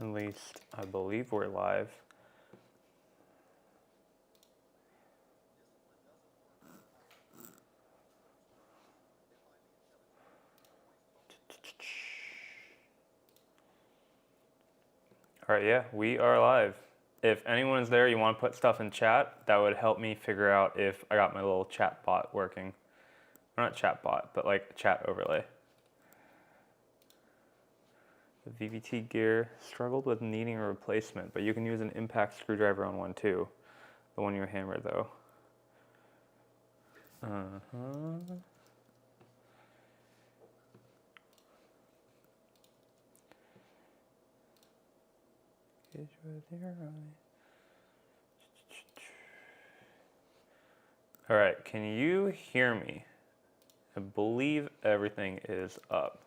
At least I believe we're live. All right, yeah, we are live. If anyone is there, you want to put stuff in chat, that would help me figure out if I got my little chat bot working. Or not chat bot, but like chat overlay. The VVT gear struggled with needing a replacement, but you can use an impact screwdriver on one too. The one you hammer though. All right, can you hear me? I believe everything is up.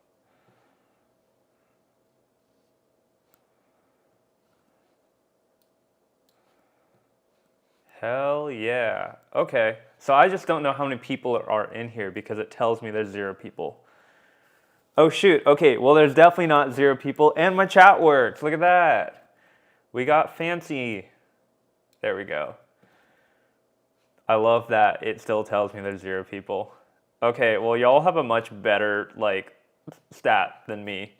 Hell yeah. Okay, so I just don't know how many people are in here because it tells me there's 0 people. Oh shoot, okay, well there's definitely not 0 people and my chat works, look at that. We got fancy. There we go. I love that it still tells me there's 0 people. Okay, well y'all have a much better like stat than me.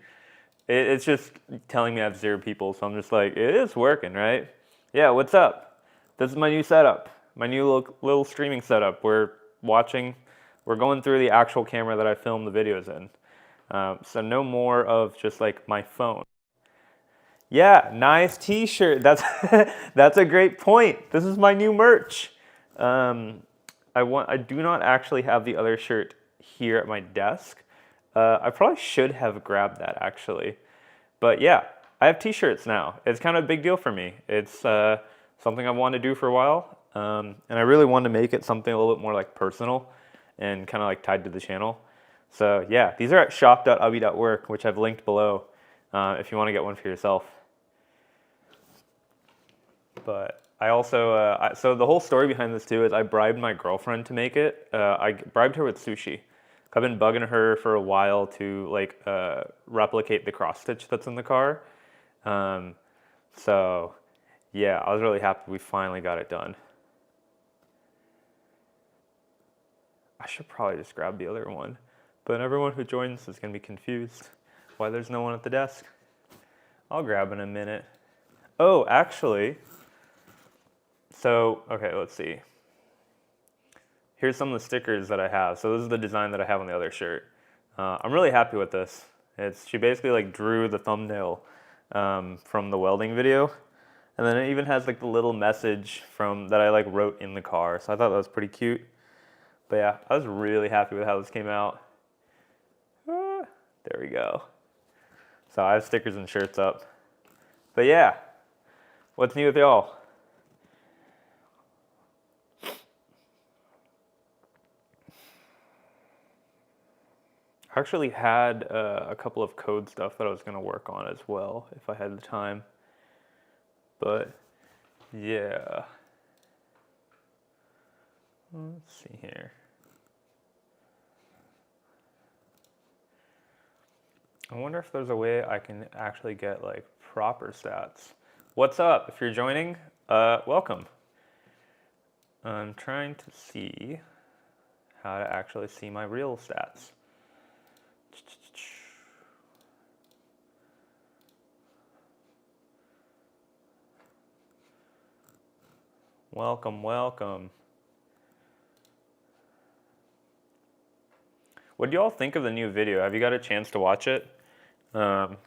It's just telling me I have 0 people, so I'm just like, it is working, right? Yeah, what's up? This is my new setup, my new little streaming setup. We're going through the actual camera that I filmed the videos in. So no more of just like my phone. Yeah, nice t-shirt. That's a great point. This is my new merch. I do not actually have the other shirt here at my desk. I probably should have grabbed that actually. But yeah, I have t-shirts now. It's kind of a big deal for me. It's something I've wanted to do for a while. And I really wanted to make it something a little bit more like personal and kind of like tied to the channel. So yeah, these are at shop.ubby.work, which I've linked below if you want to get one for yourself. But I also, so the whole story behind this too is I bribed my girlfriend to make it. I bribed her with sushi. I've been bugging her for a while to like replicate the cross stitch that's in the car. So yeah, I was really happy we finally got it done. I should probably just grab the other one, but everyone who joins is gonna be confused why there's no one at the desk. I'll grab in a minute. Oh, actually, so, okay, let's see. Here's some of the stickers that I have. So this is the design that I have on the other shirt. I'm really happy with this. She basically like drew the thumbnail from the welding video. And then it even has like the little message that I like wrote in the car. So I thought that was pretty cute. But yeah, I was really happy with how this came out. There we go. So I have stickers and shirts up. But yeah, what's new with y'all? I actually had a couple of code stuff that I was going to work on as well if I had the time. But yeah, let's see here. I wonder if there's a way I can actually get like proper stats. What's up? If you're joining, welcome. I'm trying to see how to actually see my real stats. Welcome, welcome. What do y'all think of the new video? Have you got a chance to watch it? I've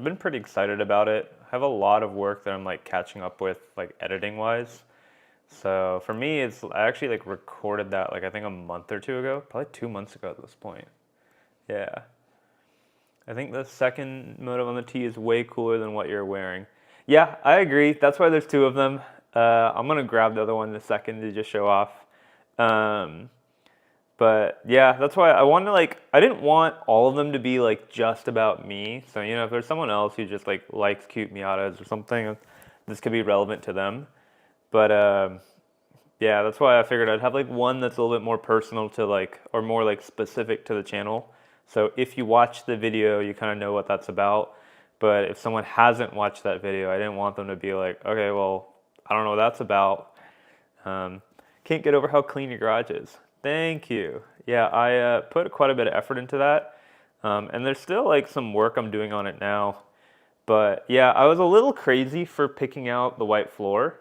been pretty excited about it. I have a lot of work that I'm like catching up with, like editing wise. So for me, I actually like recorded that like I think a month or 2 ago, probably 2 months ago at this point. Yeah. I think the second motive on the tee is way cooler than what you're wearing. Yeah, I agree. That's why there's 2 of them. I'm gonna grab the other one in a second to just show off. But yeah, that's why I wanted I didn't want all of them to be like just about me. So, you know, if there's someone else who just like likes cute Miatas or something, this could be relevant to them. But yeah, that's why I figured I'd have like one that's a little bit more personal to like, or more like specific to the channel. So if you watch the video, you kind of know what that's about. But if someone hasn't watched that video, I didn't want them to be like, okay, well, I don't know what that's about. Um, can't get over how clean your garage is. Thank you. Yeah, I put quite a bit of effort into that. And there's still like some work I'm doing on it now. But yeah, I was a little crazy for picking out the white floor.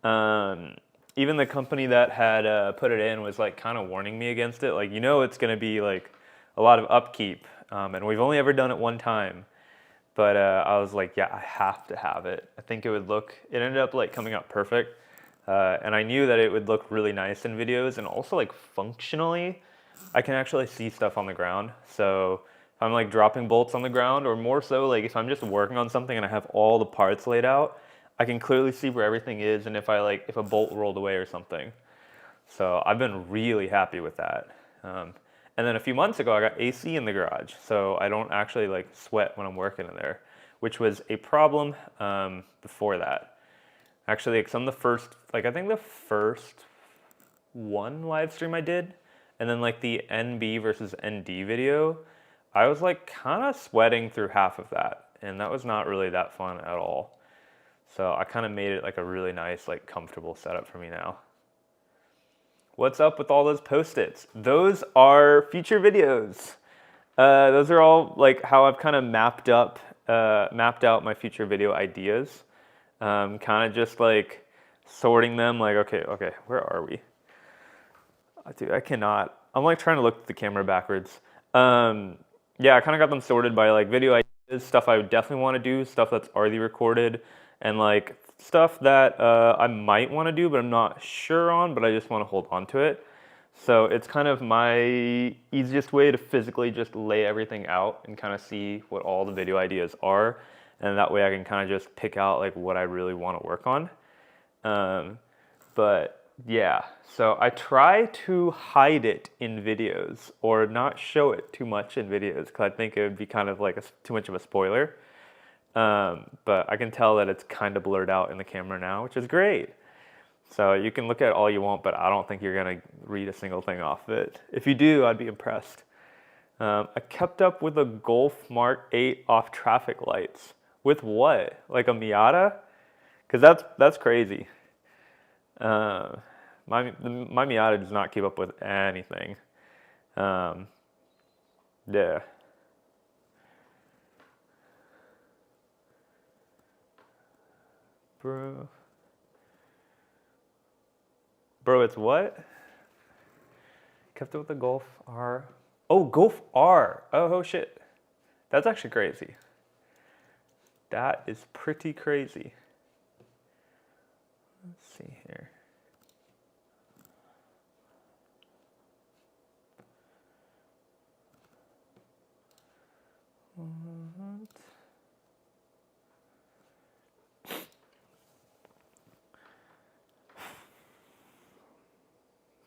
Um, Even the company that had put it in was like kind of warning me against it. Like, it's going to be like a lot of upkeep. And we've only ever done it one time. But I was like, yeah, I have to have it. I think it ended up like coming out perfect. And I knew that it would look really nice in videos, and also like functionally, I can actually see stuff on the ground. So if I'm like dropping bolts on the ground, or more so like if I'm just working on something and I have all the parts laid out, I can clearly see where everything is and if a bolt rolled away or something. So I've been really happy with that. And then a few months ago, I got AC in the garage, so I don't actually like sweat when I'm working in there, which was a problem before that. Actually, like I think the first one live stream I did, and then like the NB versus ND video, I was like kind of sweating through half of that, and that was not really that fun at all. So I kind of made it like a really nice, like comfortable setup for me now. What's up with all those post-its? Those are future videos. Those are all like how I've kind of mapped out my future video ideas. Kind of just like sorting them like, okay, where are we? Dude, I cannot. I'm like trying to look at the camera backwards. Yeah, I kind of got them sorted by like video ideas, stuff I would definitely want to do, stuff that's already recorded, and like stuff that I might want to do, but I'm not sure on, but I just want to hold on to it. So it's kind of my easiest way to physically just lay everything out and kind of see what all the video ideas are. And that way I can kind of just pick out like what I really want to work on. But yeah, so I try to hide it in videos or not show it too much in videos because I think it would be kind of like too much of a spoiler. But I can tell that it's kind of blurred out in the camera now, which is great. So you can look at it all you want, but I don't think you're gonna read a single thing off of it. If you do, I'd be impressed. I kept up with a Golf Mark 8 off traffic lights. With what? Like a Miata? Because that's crazy. My Miata does not keep up with anything. Yeah. Bro, it's what? Kept up with the Golf R. Oh, Golf R. Oh shit. That's actually crazy. That is pretty crazy. Let's see here.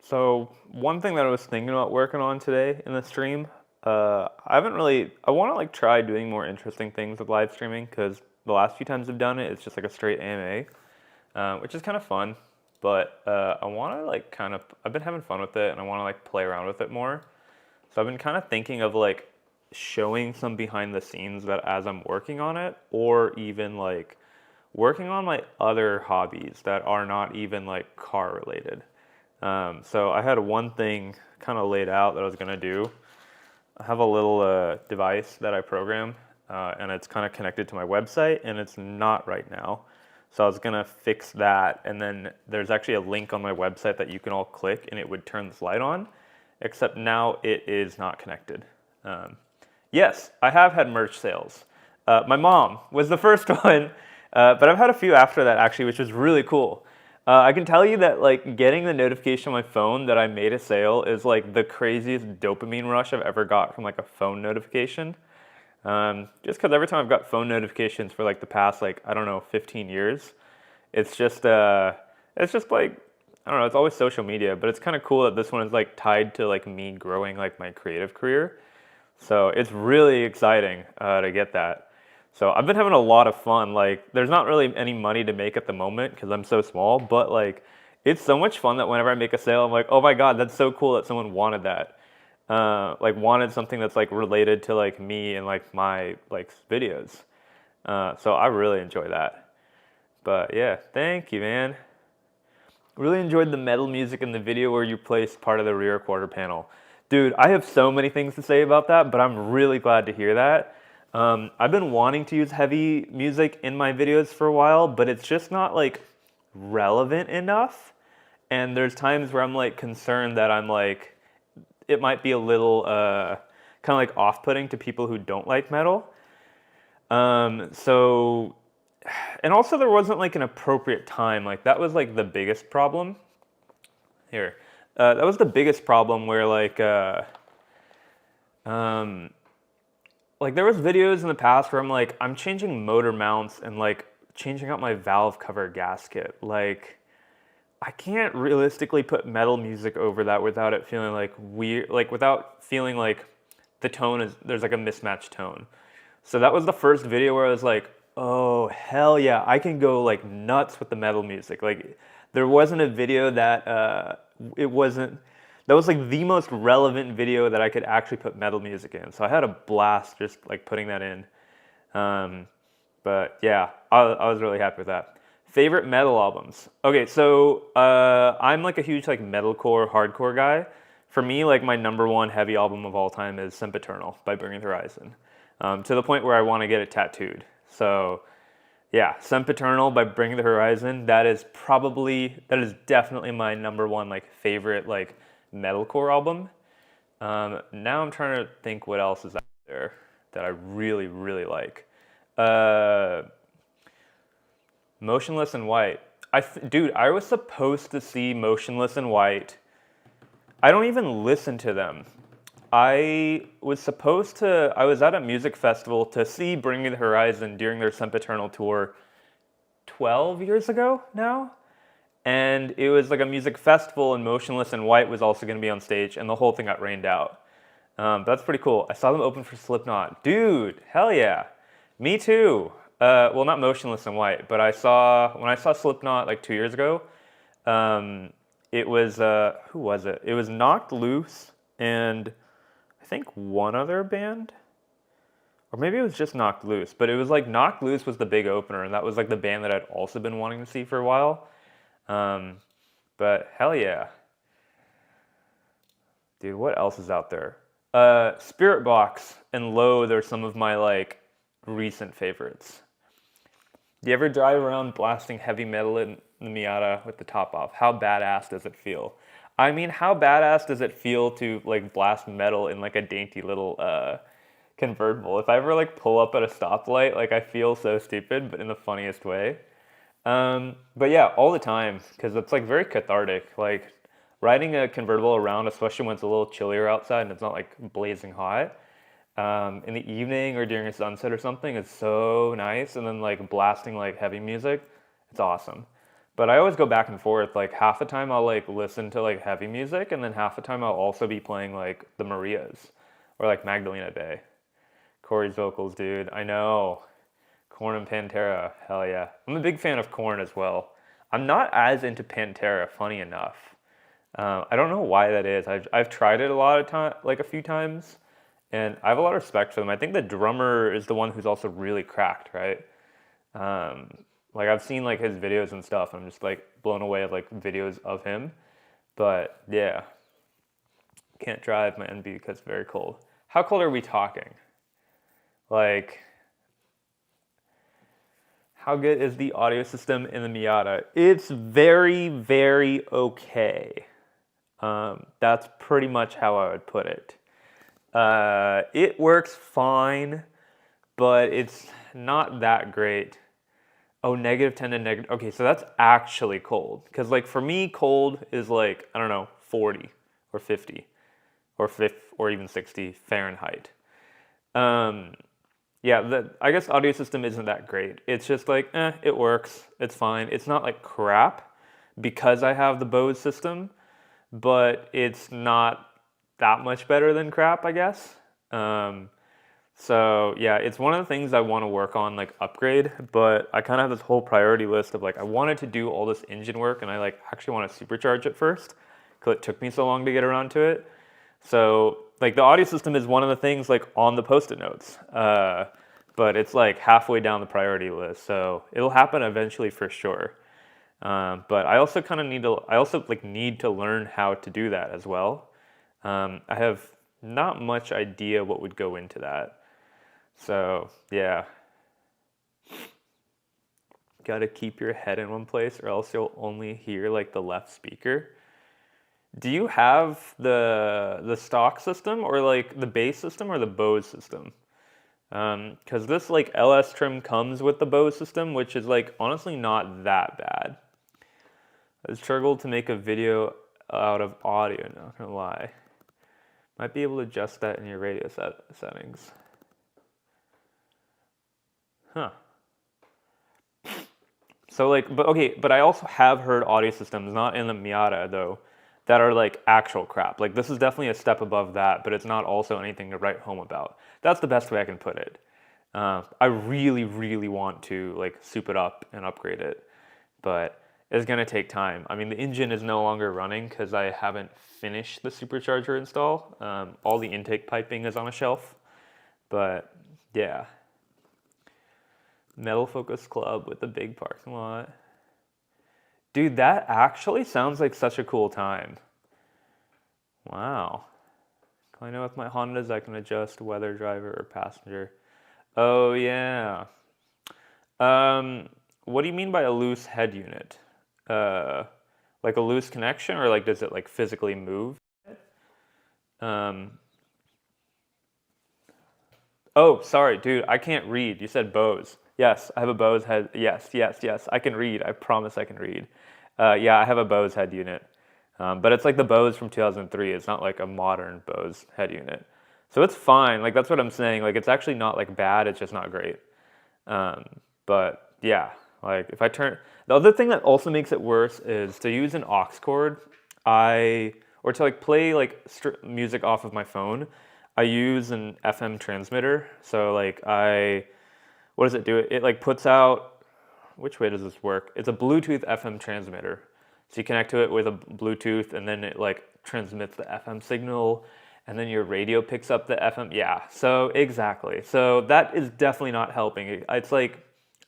So one thing that I was thinking about working on today in the stream, I want to like try doing more interesting things with live streaming because the last few times I've done it, it's just like a straight AMA, which is kind of fun. But I want to like I've been having fun with it and I want to like play around with it more. So I've been kind of thinking of like showing some behind the scenes that as I'm working on it, or even like working on my other hobbies that are not even like car related. So I had one thing kind of laid out that I was gonna do. I have a little device that I program, and it's kind of connected to my website, and it's not right now. So I was gonna fix that, and then there's actually a link on my website that you can all click, and it would turn this light on, except now it is not connected. Yes, I have had merch sales. My mom was the first one, but I've had a few after that actually, which was really cool. I can tell you that like getting the notification on my phone that I made a sale is like the craziest dopamine rush I've ever got from like a phone notification. Just because every time I've got phone notifications for like the past like, I don't know, 15 years, it's just like, I don't know, it's always social media, but it's kind of cool that this one is like tied to like me growing like my creative career. So it's really exciting to get that. So I've been having a lot of fun. Like, there's not really any money to make at the moment because I'm so small, but like, it's so much fun that whenever I make a sale, I'm like, oh my God, that's so cool that someone wanted that. Like wanted something that's like related to like me and like my like videos. So I really enjoy that. But yeah, thank you, man. Really enjoyed the metal music in the video where you placed part of the rear quarter panel. Dude, I have so many things to say about that, but I'm really glad to hear that. I've been wanting to use heavy music in my videos for a while, but it's just not like relevant enough. And there's times where I'm like concerned that I'm like, it might be a little kind of like off-putting to people who don't like metal. So, and also there wasn't like an appropriate time. Like that was like the biggest problem here. That was the biggest problem where um, like there was videos in the past where I'm changing motor mounts and like changing out my valve cover gasket. Like I can't realistically put metal music over that without it feeling like weird, like without feeling like the tone is, there's like a mismatched tone. So that was the first video where I was like, oh, hell yeah, I can go like nuts with the metal music. Like there wasn't a video that, it wasn't, that was like the most relevant video that I could actually put metal music in. So I had a blast just like putting that in. But yeah, I was really happy with that. Favorite metal albums. Okay, so I'm like a huge like metalcore, hardcore guy. For me, like my number one heavy album of all time is Sempiternal by Bring Me the Horizon. To the point where I want to get it tattooed. So yeah, Sempiternal by Bring Me the Horizon. That is definitely my number one like favorite like metalcore album. Now I'm trying to think what else is out there that I really, really like. Motionless in White. Dude, I was supposed to see Motionless in White. I don't even listen to them. I was at a music festival to see Bring Me the Horizon during their Sempiternal tour 12 years ago now. And it was like a music festival, and Motionless in White was also going to be on stage, and the whole thing got rained out. That's pretty cool. I saw them open for Slipknot. Dude, hell yeah. Me too. Well, not Motionless in White, but when I saw Slipknot like 2 years ago, it was, who was it? It was Knocked Loose and I think one other band. Or maybe it was just Knocked Loose, but it was like Knocked Loose was the big opener, and that was like the band that I'd also been wanting to see for a while. But hell yeah. Dude, what else is out there? Spiritbox and Loathe are some of my like recent favorites. Do you ever drive around blasting heavy metal in the Miata with the top off? How badass does it feel? I mean, how badass does it feel to like blast metal in like a dainty little convertible? If I ever like pull up at a stoplight, like I feel so stupid, but in the funniest way. But yeah, all the time, because it's like very cathartic. Like riding a convertible around, especially when it's a little chillier outside and it's not like blazing hot, in the evening or during a sunset or something, it's so nice. And then like blasting like heavy music, it's awesome. But I always go back and forth. Like half the time I'll like listen to like heavy music, and then half the time I'll also be playing like the Marias or like Magdalena Bay. Corey's vocals, dude. I know. Korn and Pantera, hell yeah. I'm a big fan of Korn as well. I'm not as into Pantera, funny enough. I don't know why that is. I've tried it a lot of time, like a few times, and I have a lot of respect for them. I think the drummer is the one who's also really cracked, right? Like I've seen like his videos and stuff, and I'm just like blown away of like videos of him. But yeah, can't drive my NB because it's very cold. How cold are we talking? Like, how good is the audio system in the Miata? It's very, very okay. That's pretty much how I would put it. It works fine, but it's not that great. Oh, -10 to negative. Okay, so that's actually cold. Because like for me, cold is like, I don't know, 40 or 50 or even 60 Fahrenheit. Yeah, I guess audio system isn't that great. It's just like, it works. It's fine. It's not like crap because I have the Bose system, but it's not that much better than crap, I guess. So yeah, it's one of the things I want to work on, like upgrade, but I kind of have this whole priority list of like, I wanted to do all this engine work, and I like actually want to supercharge it first because it took me so long to get around to it. So like the audio system is one of the things like on the post-it notes. but it's like halfway down the priority list, so it'll happen eventually for sure. But I also kind of need to learn how to do that as well. I have not much idea what would go into that. So yeah, gotta keep your head in one place or else you'll only hear like the left speaker. Do you have the stock system or like the bass system or the Bose system? Because this like LS trim comes with the Bose system, which is like honestly not that bad. I struggled to make a video out of audio, not gonna lie. Might be able to adjust that in your radio settings. Huh. So like, but I also have heard audio systems, not in the Miata though, that are like actual crap. Like this is definitely a step above that, but it's not also anything to write home about. That's the best way I can put it. I really, really want to like soup it up and upgrade it, but it's gonna take time. I mean, the engine is no longer running because I haven't finished the supercharger install. All the intake piping is on a shelf, but yeah. Metal Focus Club with the big parking lot. Dude, that actually sounds like such a cool time. Wow. I know with my Hondas I can adjust weather, driver, or passenger. Oh yeah. What do you mean by a loose head unit? Like a loose connection, or like does it like physically move? Oh, sorry, dude, I can't read. You said Bose. Yes, I have a Bose head. Yes, yes, yes. I can read. I promise I can read. Yeah, I have a Bose head unit. But it's like the Bose from 2003. It's not like a modern Bose head unit. So it's fine. Like that's what I'm saying. Like it's actually not like bad. It's just not great. But yeah, like if I turn, the other thing that also makes it worse is to use an aux cord. Or to like play like music off of my phone. I use an FM transmitter. So like what does it do? It like puts out, which way does this work? It's a Bluetooth FM transmitter. So you connect to it with a Bluetooth and then it like transmits the FM signal and then your radio picks up the FM. Yeah, so exactly. So that is definitely not helping. It's like,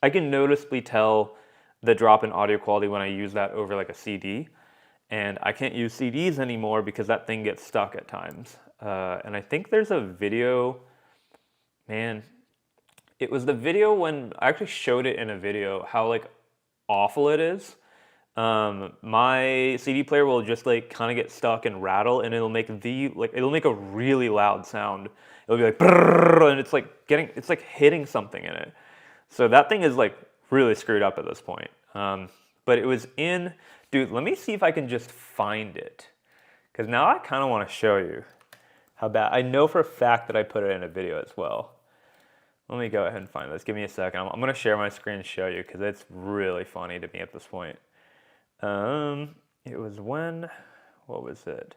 I can noticeably tell the drop in audio quality when I use that over like a CD. And I can't use CDs anymore because that thing gets stuck at times. And I think there's a video, man, it was the video when I actually showed it in a video how like awful it is. My CD player will just like kind of get stuck and rattle, and it'll make a really loud sound. It'll be like brrr, and it's like hitting something in it. So that thing is like really screwed up at this point. But it was in, dude, let me see if I can just find it, because now I kind of want to show you how bad. I know for a fact that I put it in a video as well. Let me go ahead and find this. Give me a second. I'm going to share my screen and show you because it's really funny to me at this point. It was when, what was it?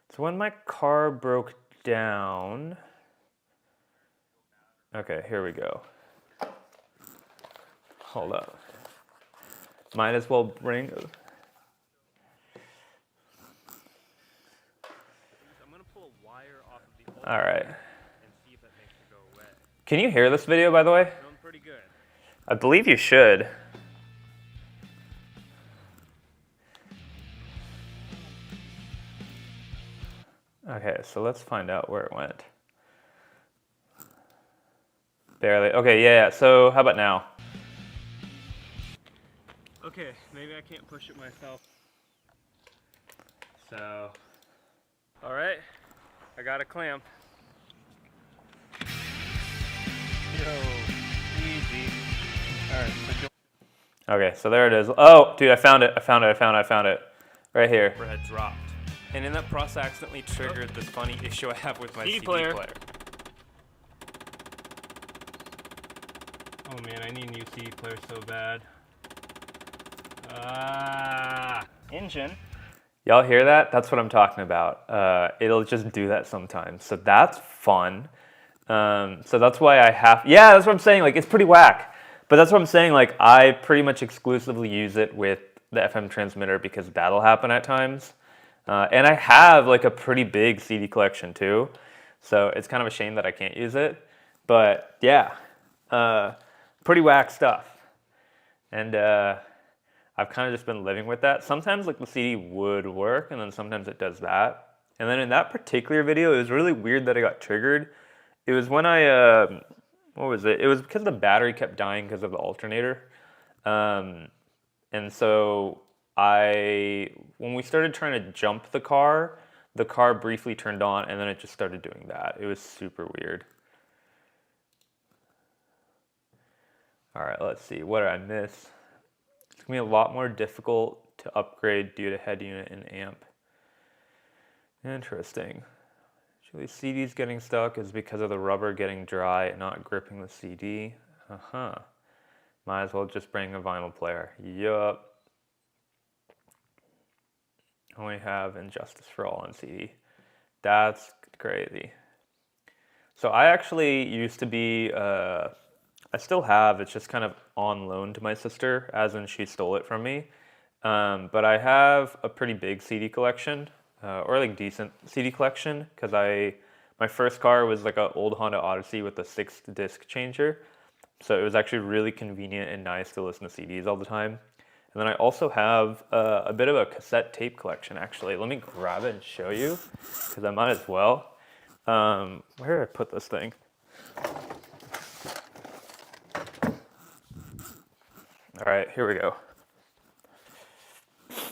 It's when my car broke down. Okay, here we go. Hold up. Might as well bring. I'm going to pull a wire off of the All right. Can you hear this video, by the way? Feeling pretty good. I believe you should. Okay, so let's find out where it went. Barely. Okay, yeah. So how about now? Okay, maybe I can't push it myself. So, all right, I got a clamp. Yo, easy. All right. Okay, so there it is. Oh, dude, I found it. Right here. Overhead dropped. And in that process, I accidentally triggered this funny issue I have with my CD player. Oh man, I need a new CD player so bad. Engine. Y'all hear that? That's what I'm talking about. It'll just do that sometimes. So that's fun. So that's why yeah, that's what I'm saying. Like, it's pretty whack. But that's what I'm saying. Like, I pretty much exclusively use it with the FM transmitter because that'll happen at times. And I have like a pretty big CD collection too. So it's kind of a shame that I can't use it. But yeah, Pretty whack stuff. And I've kind of just been living with that. Sometimes like the CD would work, and then sometimes it does that. And then in that particular video, it was really weird that I got triggered. It was when what was it? It was because the battery kept dying because of the alternator. And so when we started trying to jump the car briefly turned on, and then it just started doing that. It was super weird. All right, let's see. What did I miss? It's gonna be a lot more difficult to upgrade due to head unit and amp. Interesting. Actually, CD's getting stuck is because of the rubber getting dry and not gripping the CD. Uh-huh. Might as well just bring a vinyl player. Yup. Only have Injustice for All on CD. That's crazy. So I actually used to be, I still have, it's just kind of on loan to my sister, as in she stole it from me. But I have a pretty big CD collection, or like decent CD collection, because my first car was like an old Honda Odyssey with a 6-disc changer. So it was actually really convenient and nice to listen to CDs all the time. And then I also have a bit of a cassette tape collection, actually. Let me grab it and show you, because I might as well. Where did I put this thing? All right, here we go. This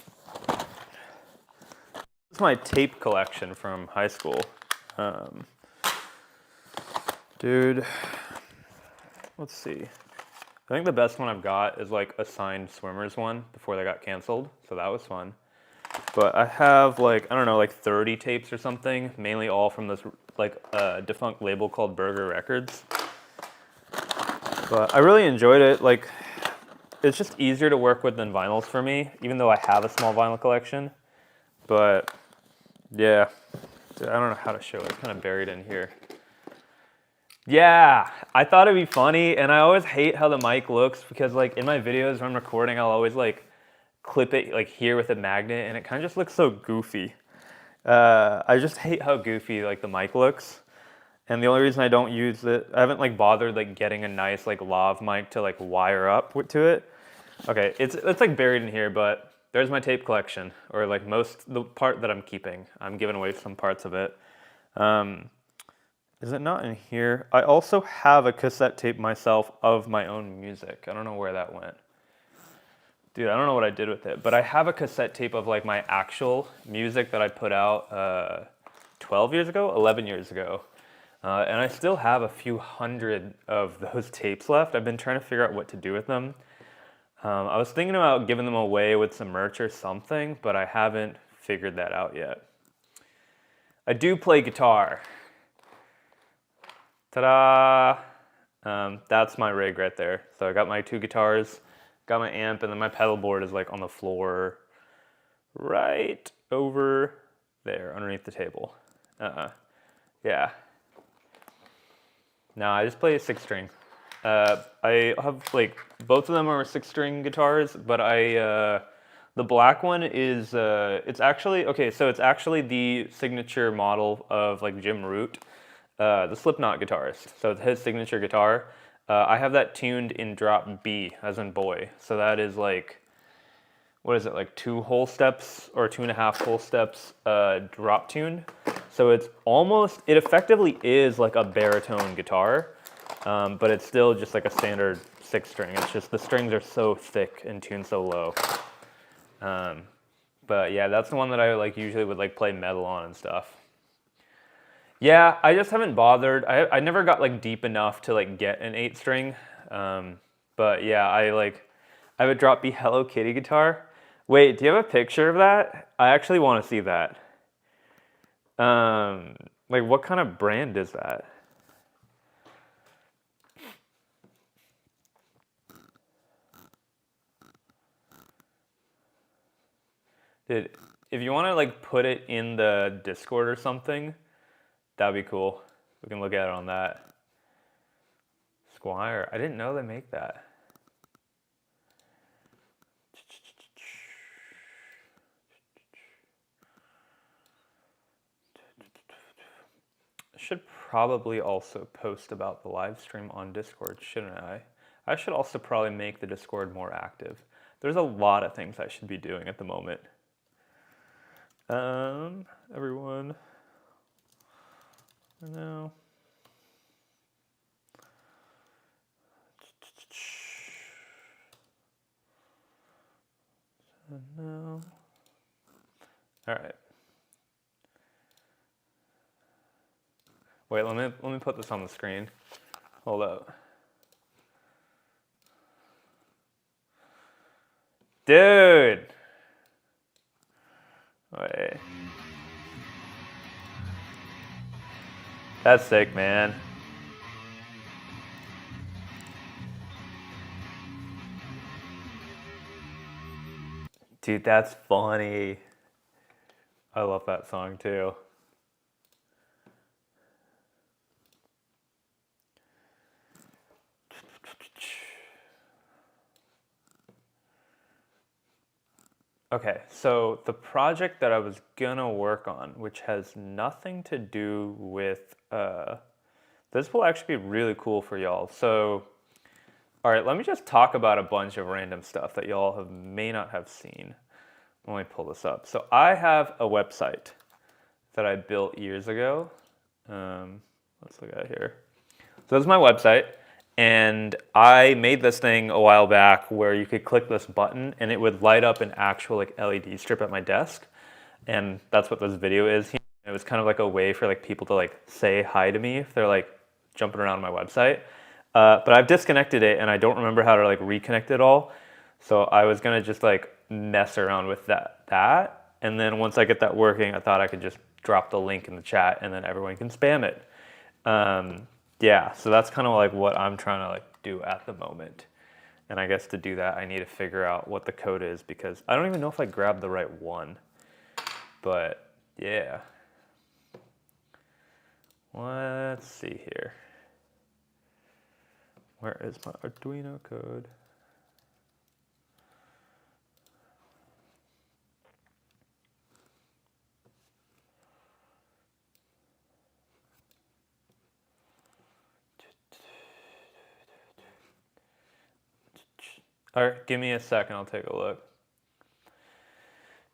is my tape collection from high school. Dude, let's see. I think the best one I've got is like a signed Swimmers one before they got canceled, so that was fun. But I have like, I don't know, like 30 tapes or something, mainly all from this like defunct label called Burger Records. But I really enjoyed it. Like, it's just easier to work with than vinyls for me, even though I have a small vinyl collection. But yeah, I don't know how to show it. It's kind of buried in here. Yeah, I thought it'd be funny, and I always hate how the mic looks because like in my videos when I'm recording, I'll always like clip it like here with a magnet, and it kind of just looks so goofy. I just hate how goofy like the mic looks, and the only reason I don't use it, I haven't like bothered like getting a nice like lav mic to like wire up to it. Okay, it's like buried in here, but there's my tape collection, or like the part that I'm keeping. I'm giving away some parts of it. Is it not in here? I also have a cassette tape myself of my own music. I don't know where that went. Dude, I don't know what I did with it, but I have a cassette tape of like my actual music that I put out 12 years ago, 11 years ago. And I still have a few hundred of those tapes left. I've been trying to figure out what to do with them. I was thinking about giving them away with some merch or something, but I haven't figured that out yet. I do play guitar. Ta-da! That's my rig right there. So I got my 2 guitars, got my amp, and then my pedal board is like on the floor right over there underneath the table. Yeah. No, I just play a 6-string. I have like, both of them are 6-string guitars, but the black one is, it's actually the signature model of like Jim Root. The Slipknot guitarist. So it's his signature guitar. I have that tuned in drop B, as in boy. So that is like, what is it, like 2 whole steps or 2.5 whole steps drop tune. So it effectively is like a baritone guitar, but it's still just like a standard 6-string. It's just the strings are so thick and tuned so low. But yeah, that's the one that I like usually would like play metal on and stuff. Yeah, I just haven't bothered. I never got like deep enough to like get an 8-string. But yeah, I have a drop B Hello Kitty guitar. Wait, do you have a picture of that? I actually want to see that. Like what kind of brand is that? Dude, if you want to like put it in the Discord or something, that'd be cool. We can look at it on that. Squire, I didn't know they make that. should probably also post about the live stream on Discord, shouldn't I? I should also probably make the Discord more active. There's a lot of things I should be doing at the moment. Everyone, I know. No. All right. Wait, let me put this on the screen. Hold up. Dude. Wait. That's sick, man. Dude, that's funny. I love that song too. Okay, so the project that I was gonna work on, which has nothing to do with, this will actually be really cool for y'all. So, all right, let me just talk about a bunch of random stuff that y'all may not have seen. Let me pull this up. So I have a website that I built years ago. Let's look at it here. So this is my website, and I made this thing a while back where you could click this button and it would light up an actual like LED strip at my desk, and that's what this video is. It was kind of like a way for like people to like say hi to me if they're like jumping around my website. But I've disconnected it and I don't remember how to like reconnect it all. So I was gonna just like mess around with that. And then once I get that working, I thought I could just drop the link in the chat and then everyone can spam it. Yeah, so that's kind of like what I'm trying to like do at the moment. And I guess to do that, I need to figure out what the code is because I don't even know if I grabbed the right one. But yeah. Let's see here. Where is my Arduino code? All right, give me a second, I'll take a look.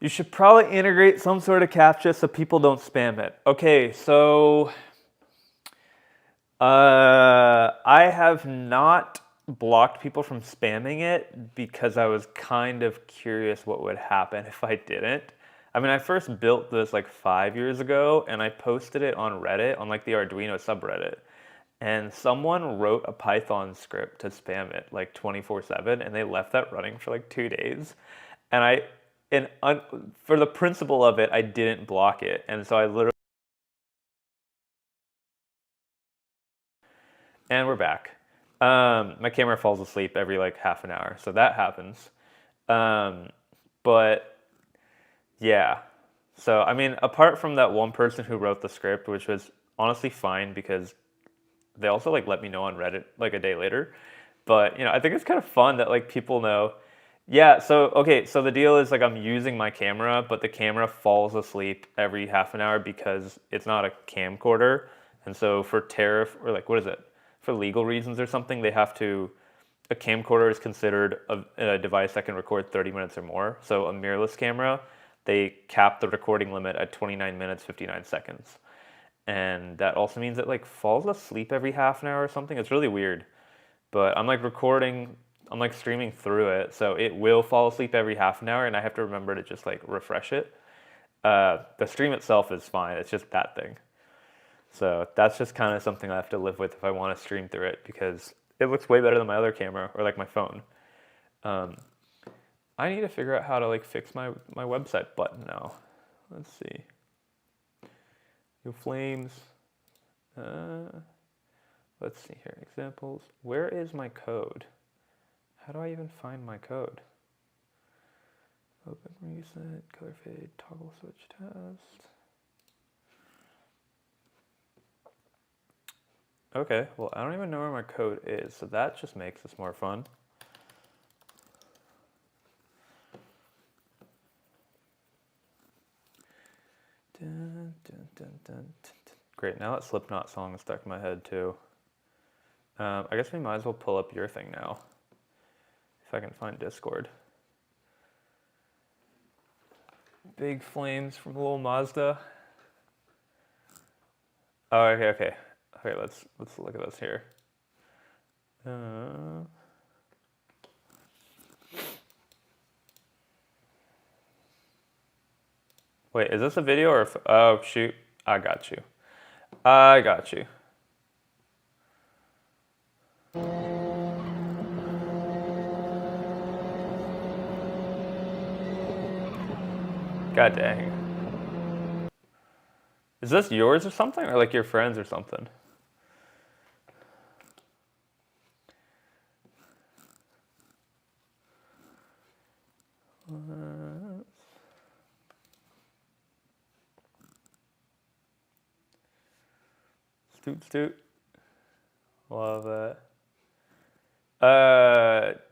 You should probably integrate some sort of CAPTCHA so people don't spam it. Okay, so I have not blocked people from spamming it because I was kind of curious what would happen if I didn't. I mean, I first built this like 5 years ago and I posted it on Reddit, on like the Arduino subreddit. And someone wrote a Python script to spam it like 24/7, and they left that running for like 2 days. And for the principle of it, I didn't block it, and so I literally. And we're back. My camera falls asleep every like half an hour, so that happens. But yeah, so I mean, apart from that one person who wrote the script, which was honestly fine because they also like let me know on Reddit like a day later. But I think it's kind of fun that like people know. Yeah, so okay, so the deal is like I'm using my camera, but the camera falls asleep every half an hour because it's not a camcorder. And so for tariff or like what is it? For legal reasons or something, they have to a camcorder is considered a device that can record 30 minutes or more. So a mirrorless camera, they cap the recording limit at 29 minutes 59 seconds. And that also means it like falls asleep every half an hour or something. It's really weird. But I'm like streaming through it, so it will fall asleep every half an hour, and I have to remember to just like refresh it. The stream itself is fine. It's just that thing. So that's just kind of something I have to live with if I want to stream through it because it looks way better than my other camera or like my phone. I need to figure out how to like fix my website button now. Let's see. Yo Flames. Let's see here. Examples. Where is my code? How do I even find my code? Open reset, color fade, toggle switch test. Okay, well, I don't even know where my code is, so that just makes this more fun. Dun, dun, dun, dun, dun. Great, now that Slipknot song is stuck in my head too. I guess we might as well pull up your thing now. If I can find Discord. Big flames from Lil Mazda. Oh, okay. Okay, let's look at this here. Wait, is this a video or? Oh shoot! I got you. God dang. Is this yours or something, or like your friends or something? Stoot. Love it.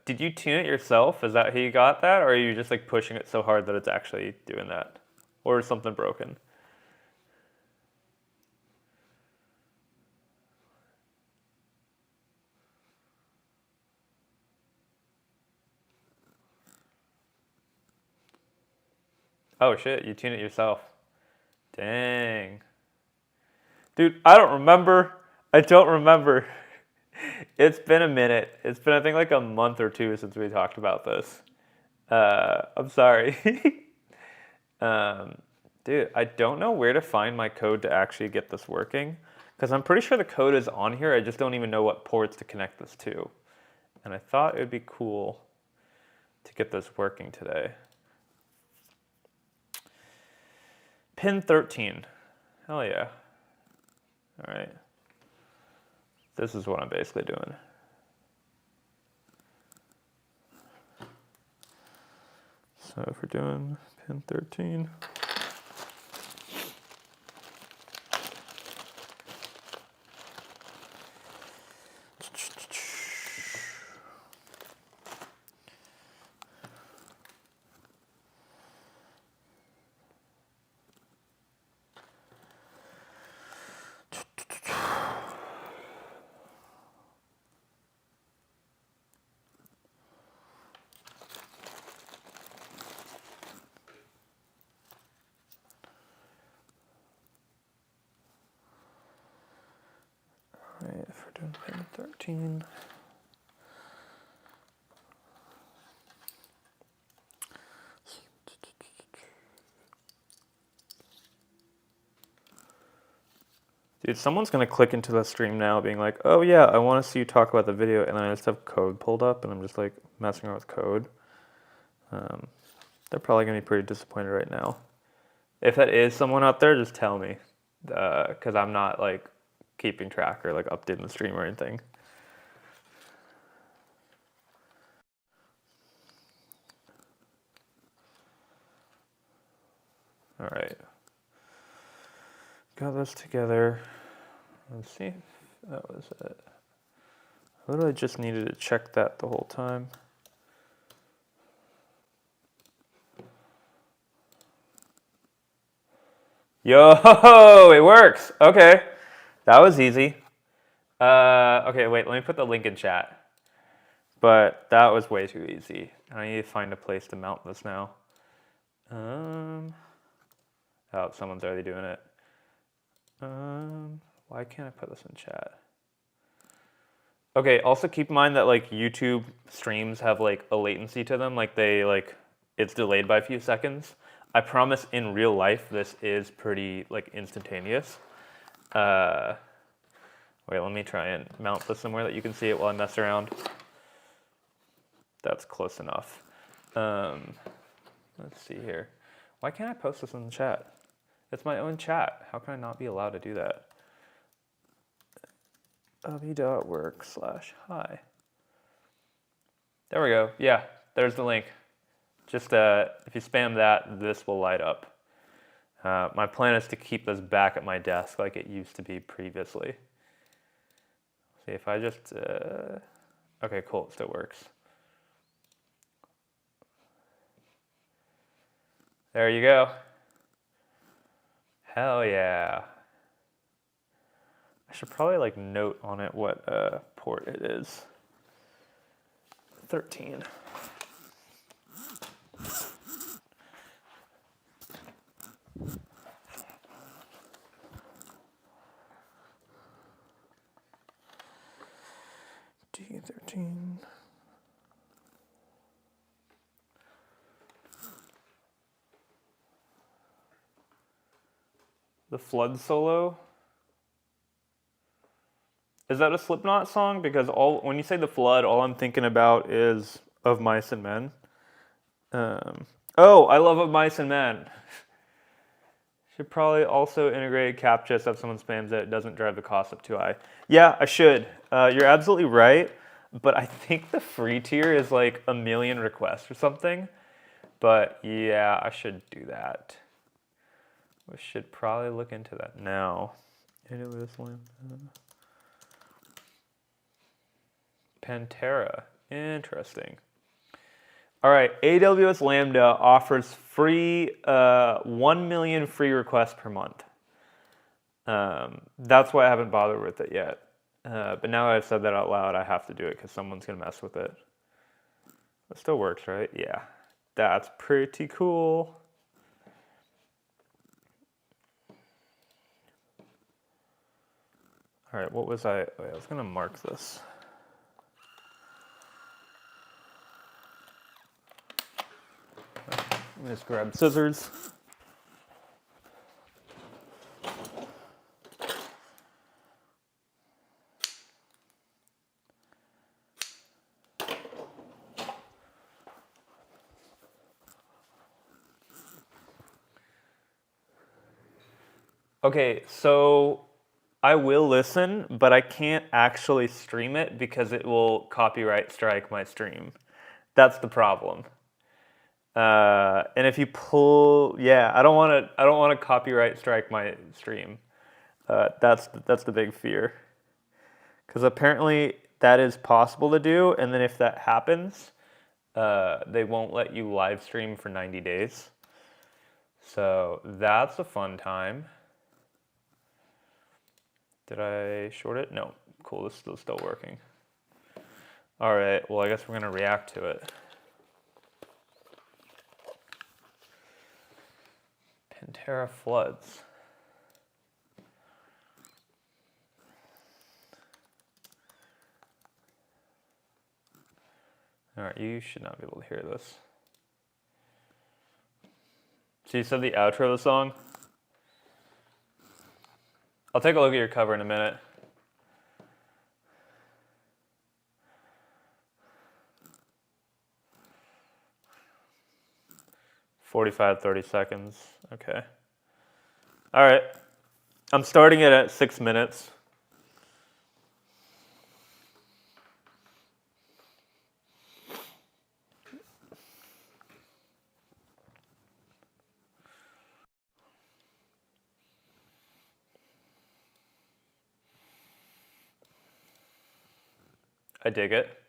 Did you tune it yourself? Is that how you got that, or are you just like pushing it so hard that it's actually doing that, or is something broken? Oh shit, you tune it yourself. Dang. Dude, I don't remember. It's been a minute. It's been, I think, like a month or two since we talked about this. I'm sorry. Dude, I don't know where to find my code to actually get this working. Because I'm pretty sure the code is on here. I just don't even know what ports to connect this to. And I thought it would be cool to get this working today. Pin 13. Hell yeah. All right. This is what I'm basically doing. So if we're doing pin 13. Right, if we're doing pin 13. Dude, someone's gonna click into the stream now being like, oh yeah, I wanna see you talk about the video, and then I just have code pulled up and I'm just like messing around with code. They're probably gonna be pretty disappointed right now. If that is someone out there, just tell me. Cause I'm not like keeping track or like updating the stream or anything. All right. Got this together. Let's see if that was it. I literally just needed to check that the whole time. Yo, it works. Okay, that was easy. Okay, wait, let me put the link in chat. But that was way too easy. I need to find a place to mount this now. Oh, someone's already doing it. Why can't I put this in chat? Okay, also keep in mind that like YouTube streams have like a latency to them, like it's delayed by a few seconds. I promise in real life this is pretty like instantaneous. Wait, let me try and mount this somewhere that you can see it while I mess around. That's close enough. Let's see here. Why can't I post this in the chat? It's my own chat. How can I not be allowed to do that? Avi.work/hi. There we go. Yeah, there's the link. Just if you spam that, this will light up. My plan is to keep this back at my desk like it used to be previously. See if I just, okay, cool, it still works. There you go. Hell yeah. should probably like note on it what port it is. 13. D13. The Flood solo. Is that a Slipknot song? Because when you say The Flood, all I'm thinking about is Of Mice and Men. Oh, I love Of Mice and Men. Should probably also integrate CAPTCHA so if someone spams it doesn't drive the cost up too high. Yeah, I should. You're absolutely right, but I think the free tier is like 1 million requests or something. But yeah, I should do that. We should probably look into that now. AWS Lambda. Pantera. Interesting. All right, AWS Lambda offers free 1 million free requests per month. That's why I haven't bothered with it yet. But now that I've said that out loud, I have to do it because someone's going to mess with it. It still works, right? Yeah. That's pretty cool. All right, what was I? Wait, I was going to mark this. Let me just grab scissors. Okay, so I will listen, but I can't actually stream it because it will copyright strike my stream. That's the problem. And if you pull, yeah, I don't want to copyright strike my stream. That's the big fear. Because apparently that is possible to do, and then if that happens, they won't let you live stream for 90 days. So that's a fun time. Did I short it? No. Cool, this is still working. All right, well, I guess we're going to react to it. Pantera Floods. All right, you should not be able to hear this. So you said the outro of the song? I'll take a look at your cover in a minute. "45, 30 seconds." Okay. All right. I'm starting it at 6 minutes. I dig it.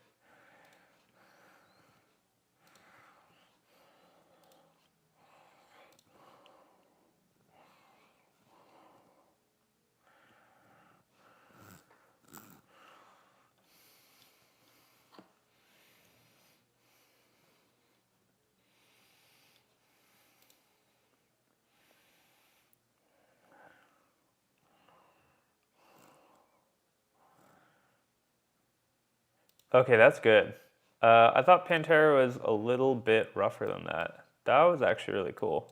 Okay, that's good. I thought Pantera was a little bit rougher than that. That was actually really cool.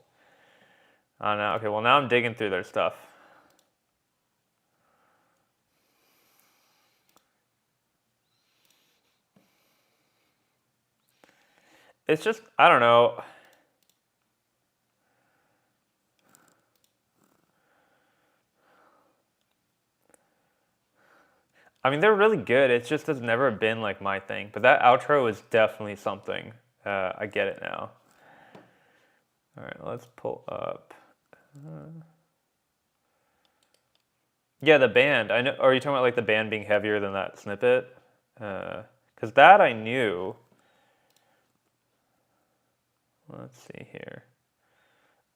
I know. Okay, well, now I'm digging through their stuff. It's just, I don't know. I mean, they're really good. It just has never been like my thing. But that outro is definitely something. I get it now. All right, let's pull up. Yeah, the band. I know. Are you talking about like the band being heavier than that snippet? Because that I knew. Let's see here.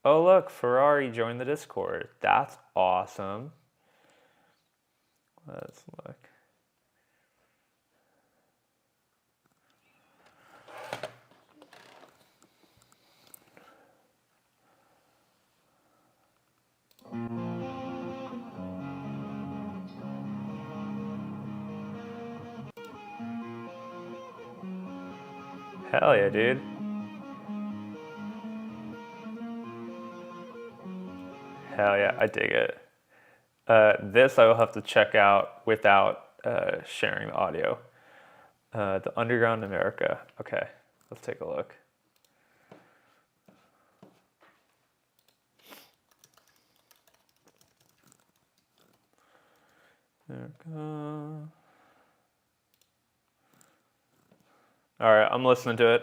Oh, look, Ferrari joined the Discord. That's awesome. Let's look. Hell yeah, dude. Hell yeah, I dig it. This I will have to check out without sharing the audio. The Underground America. Okay, let's take a look. There we go. All right, I'm listening to it.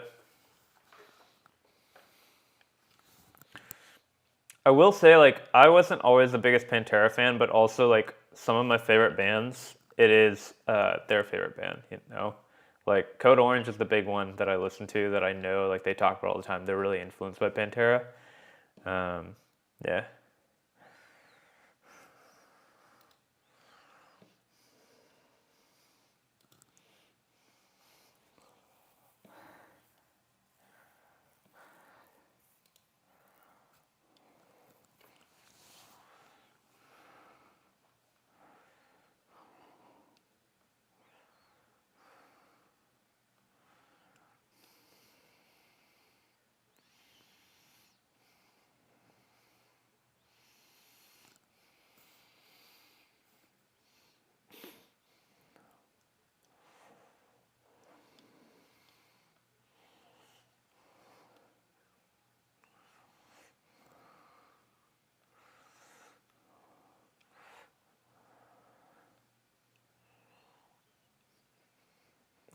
I will say, like, I wasn't always the biggest Pantera fan, but also, like, some of my favorite bands, it is their favorite band, you know? Like, Code Orange is the big one that I listen to that I know, like, they talk about all the time. They're really influenced by Pantera. Yeah.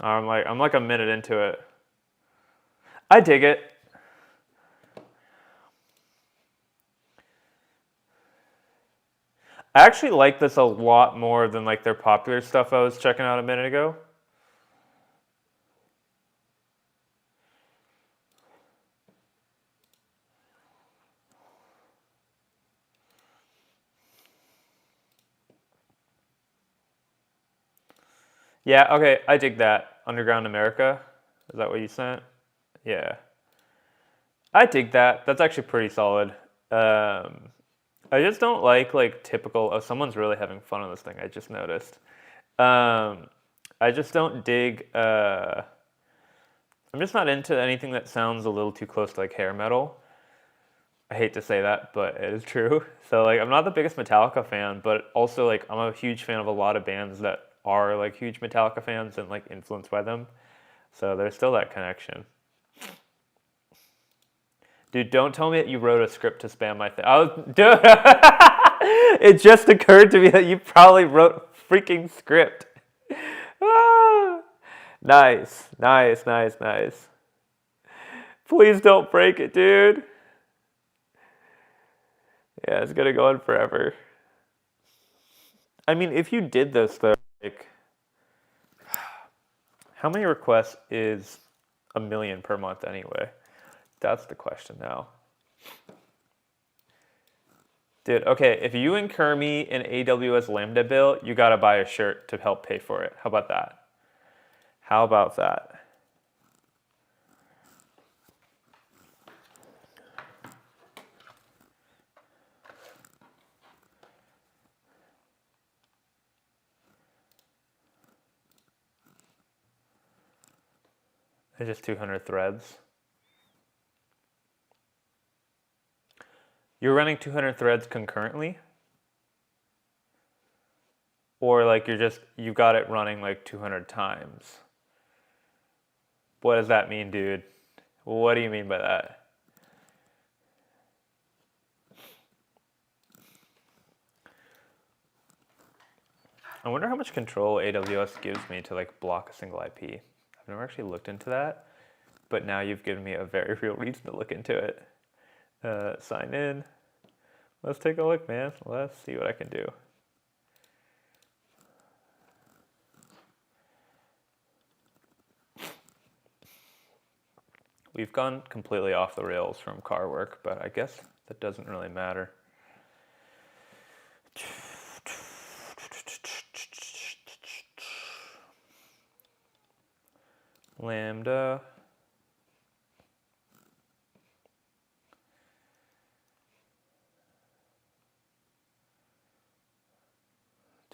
I'm like a minute into it. I dig it. I actually like this a lot more than like their popular stuff I was checking out a minute ago. Yeah, okay, I dig that. Underground America. Is that what you sent? Yeah. I dig that. That's actually pretty solid. I just don't like typical. Oh, someone's really having fun on this thing. I just noticed. I just don't dig. I'm just not into anything that sounds a little too close to like hair metal. I hate to say that, but it is true. So like, I'm not the biggest Metallica fan, but also like, I'm a huge fan of a lot of bands that are like huge Metallica fans and like influenced by them. So there's still that connection. Dude, don't tell me that you wrote a script to spam my thing. Dude, it just occurred to me that you probably wrote a freaking script. Ah, nice, nice, nice, nice. Please don't break it, dude. Yeah, it's gonna go on forever. I mean, if you did this though, like, how many requests is a million per month anyway? That's the question now. Dude, okay, if you incur me an AWS Lambda bill, you gotta buy a shirt to help pay for it. How about that? How about that? It's just 200 threads. You're running 200 threads concurrently? Or like you got it running like 200 times? What does that mean, dude? What do you mean by that? I wonder how much control AWS gives me to like block a single IP. I've never actually looked into that, but now you've given me a very real reason to look into it. Sign in. Let's take a look, man. Let's see what I can do. We've gone completely off the rails from car work, but I guess that doesn't really matter. Lambda.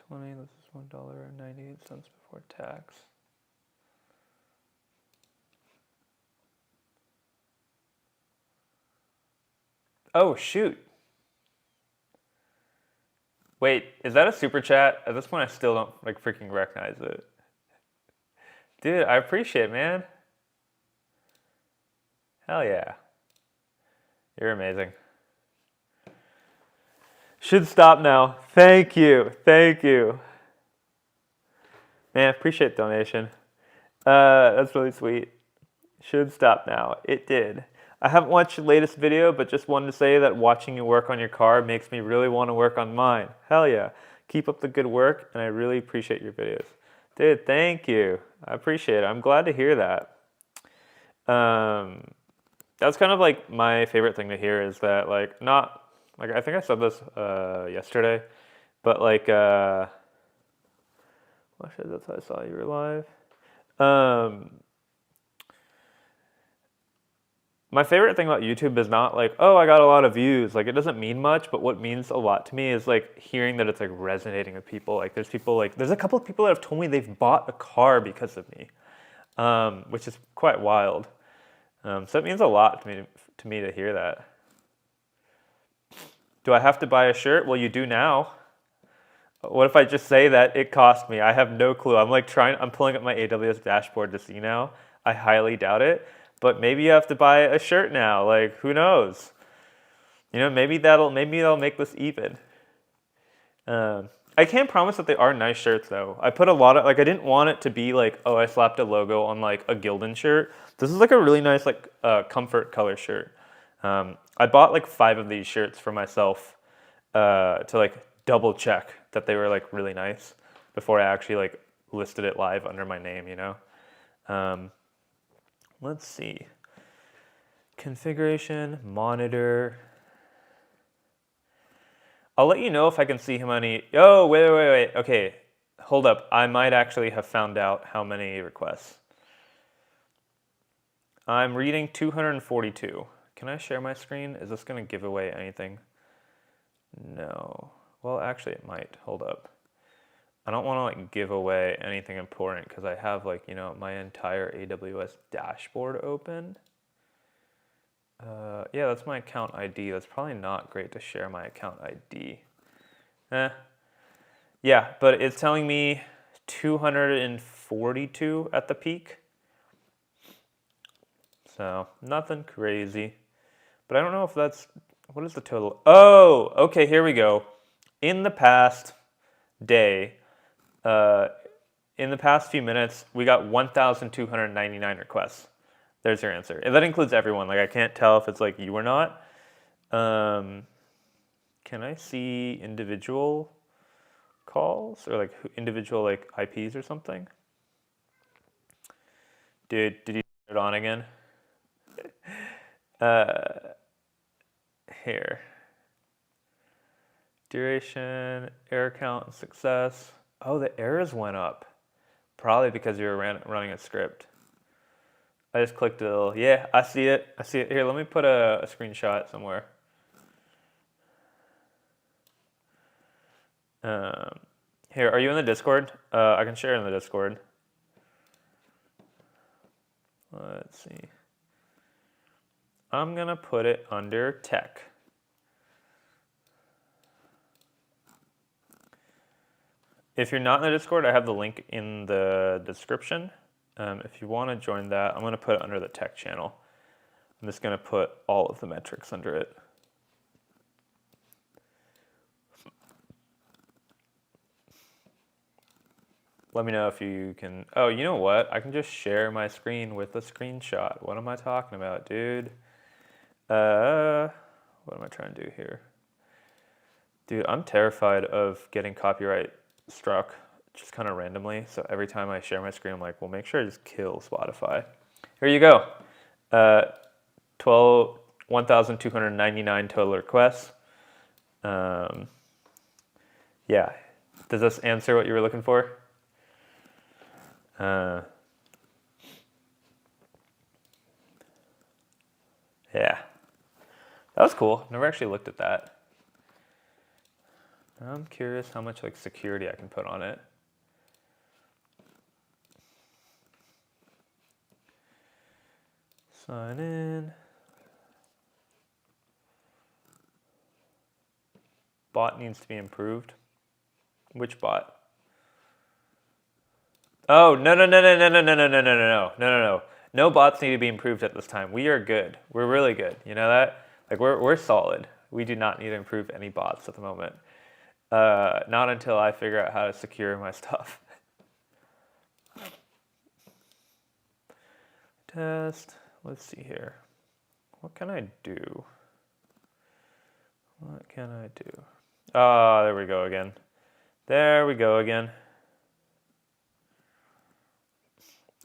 This is $1.98 before tax. Oh, shoot. Wait, is that a super chat? At this point, I still don't like freaking recognize it. Dude, I appreciate it, man. Hell yeah. You're amazing. Should stop now. Thank you. Thank you. Man, appreciate the donation. That's really sweet. Should stop now. It did. I haven't watched your latest video, but just wanted to say that watching you work on your car makes me really want to work on mine. Hell yeah. Keep up the good work, and I really appreciate your videos. Dude, thank you. I appreciate it. I'm glad to hear that. That's kind of like my favorite thing to hear is that like not like I think I said this yesterday, but like well, actually that's how I saw you were live. My favorite thing about YouTube is not like, oh, I got a lot of views. Like it doesn't mean much, but what means a lot to me is like hearing that it's like resonating with people. Like there's people like there's a couple of people that have told me they've bought a car because of me, which is quite wild. So it means a lot to me to hear that. Do I have to buy a shirt? Well, you do now. What if I just say that it cost me? I have no clue. I'm pulling up my AWS dashboard to see now. I highly doubt it. But maybe you have to buy a shirt now. Like, who knows? You know, maybe that'll make this even. I can't promise that they are nice shirts though. I put a lot of like I didn't want it to be like, oh, I slapped a logo on like a Gildan shirt. This is like a really nice like comfort color shirt. I bought like 5 of these shirts for myself to like double check that they were like really nice before I actually like listed it live under my name, you know. Let's see. Configuration, monitor. I'll let you know if I can see how many. Oh, wait. Okay, hold up. I might actually have found out how many requests. I'm reading 242. Can I share my screen? Is this going to give away anything? No. Well, actually, it might. Hold up. I don't want to like give away anything important because I have like, you know, my entire AWS dashboard open. Yeah, that's my account ID. That's probably not great to share my account ID. Yeah, but it's telling me 242 at the peak. So nothing crazy. But I don't know if that's, what is the total? Oh, okay, here we go. In the past day, in the past few minutes, we got 1,299 requests. There's your answer. And that includes everyone. Like I can't tell if it's like you or not. Can I see individual calls or like individual like IPs or something? Dude, did you turn it on again? Here. Duration, error count, and success. Oh, the errors went up. Probably because you were running a script. I just clicked it. Yeah, I see it. Here, let me put a screenshot somewhere. Here, are you in the Discord? I can share it in the Discord. Let's see. I'm gonna put it under tech. If you're not in the Discord, I have the link in the description. If you want to join that, I'm going to put it under the tech channel. I'm just going to put all of the metrics under it. Let me know if you can. Oh, you know what? I can just share my screen with a screenshot. What am I talking about, dude? What am I trying to do here? Dude, I'm terrified of getting copyright struck just kind of randomly. So every time I share my screen, I'm like, well, make sure I just kill Spotify. Here you go. 1,299 total requests. Yeah. Does this answer what you were looking for? Yeah. That was cool. Never actually looked at that. I'm curious how much like security I can put on it. Sign in. Bot needs to be improved. Which bot? Oh, no, no, no, no, no, no, no, no, no, no, no, no, no, no. No bots need to be improved at this time. We are good. We're really good. You know that? Like we're solid. We do not need to improve any bots at the moment. Not until I figure out how to secure my stuff. Test. Let's see here. What can I do? What can I do? Ah, there we go again. There we go again.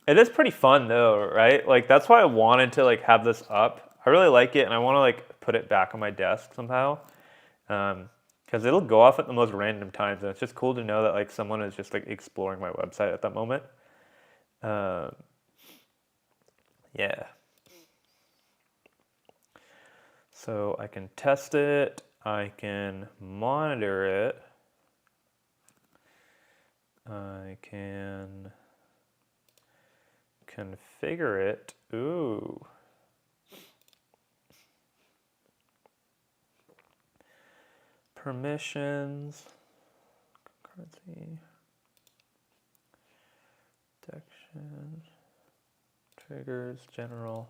It is pretty fun though, right? Like that's why I wanted to like have this up. I really like it, and I want to like put it back on my desk somehow, because it'll go off at the most random times, and it's just cool to know that like someone is just like exploring my website at that moment. Um, yeah. So I can test it. I can monitor it. I can configure it. Ooh. Permissions. Concurrency. Detection. Triggers. General.